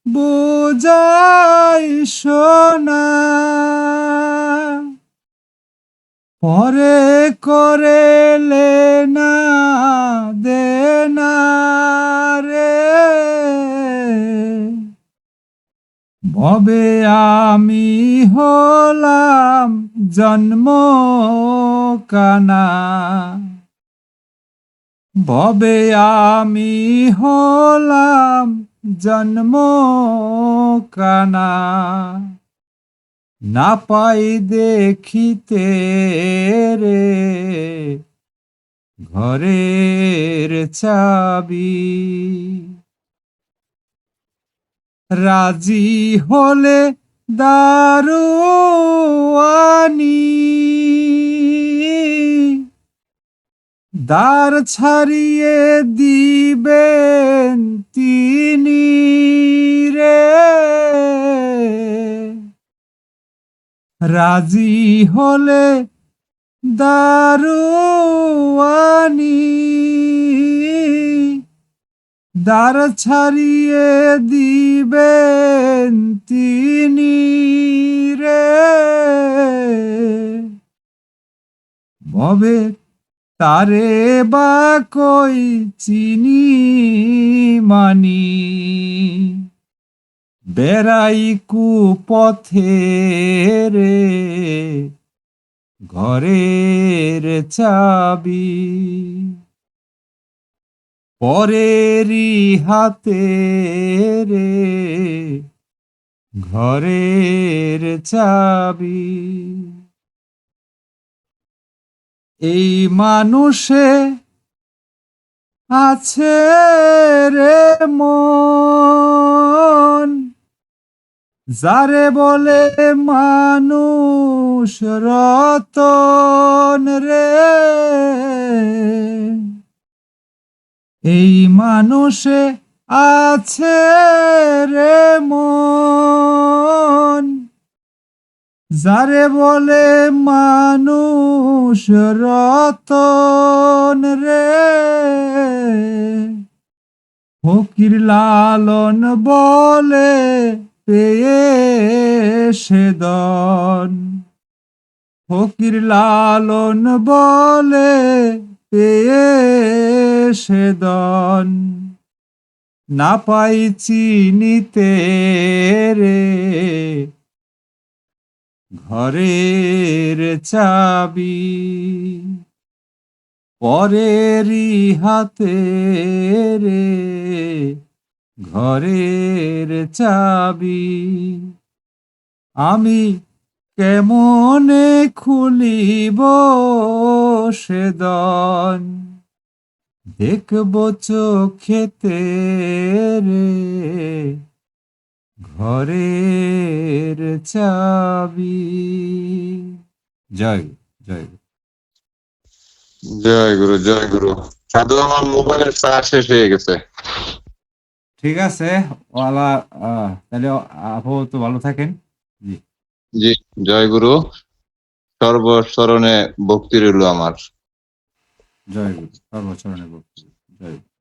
বুঝাই সোনা, পরে করে লেনা দেনা রে, ভবে আমি হলাম জন্ম কানা, ভবে আমি হলাম জন্ম কানা, না পাই দেখিতে রে, ঘরের চাবি। রাজি হলে দারোয়ানি, দ্বার ছাড়িয়ে দিবেন তিনি রে, রাজি হলে দারোয়ানি, দ্বার ছাড়িয়ে দিবেন তিনি রে, ভবে তারে বা কই চিনি মানি, বেড়াই কুপথে রে, ঘরের চাবি পরেরই হাতে রে, ঘরের চাবি। এই মানুষে আছে রে মন, যারে বলে মানুষ রতন রে, এই মানুষে আছে রে মন, যারে বলে মানুষ রতন রে, ফকির লালন বলে পেয়ে সেদন, ফকির লালন বলে পেয়ে সেদন, না পাই চিনিতে রে ঘরের চাবি, পরেরই হাতে রে ঘরের চাবি, আমি কেমনে খুলিব সেদন, দেখব চোখেতে রে ঘরের চাবি। জয় জয় জয় গুরু, জয় গুরু। সাধু, আমার মোবাইলের চার্জ শেষ হয়ে গেছে। ঠিক আছে ওয়ালা, তাহলে আপু তো ভালো থাকেন। জি জি, জয় গুরু। সর্বচরণে ভক্তি রইল আমার। জয় গুরু, সর্বচরণে ভক্তি। জয় গুরু।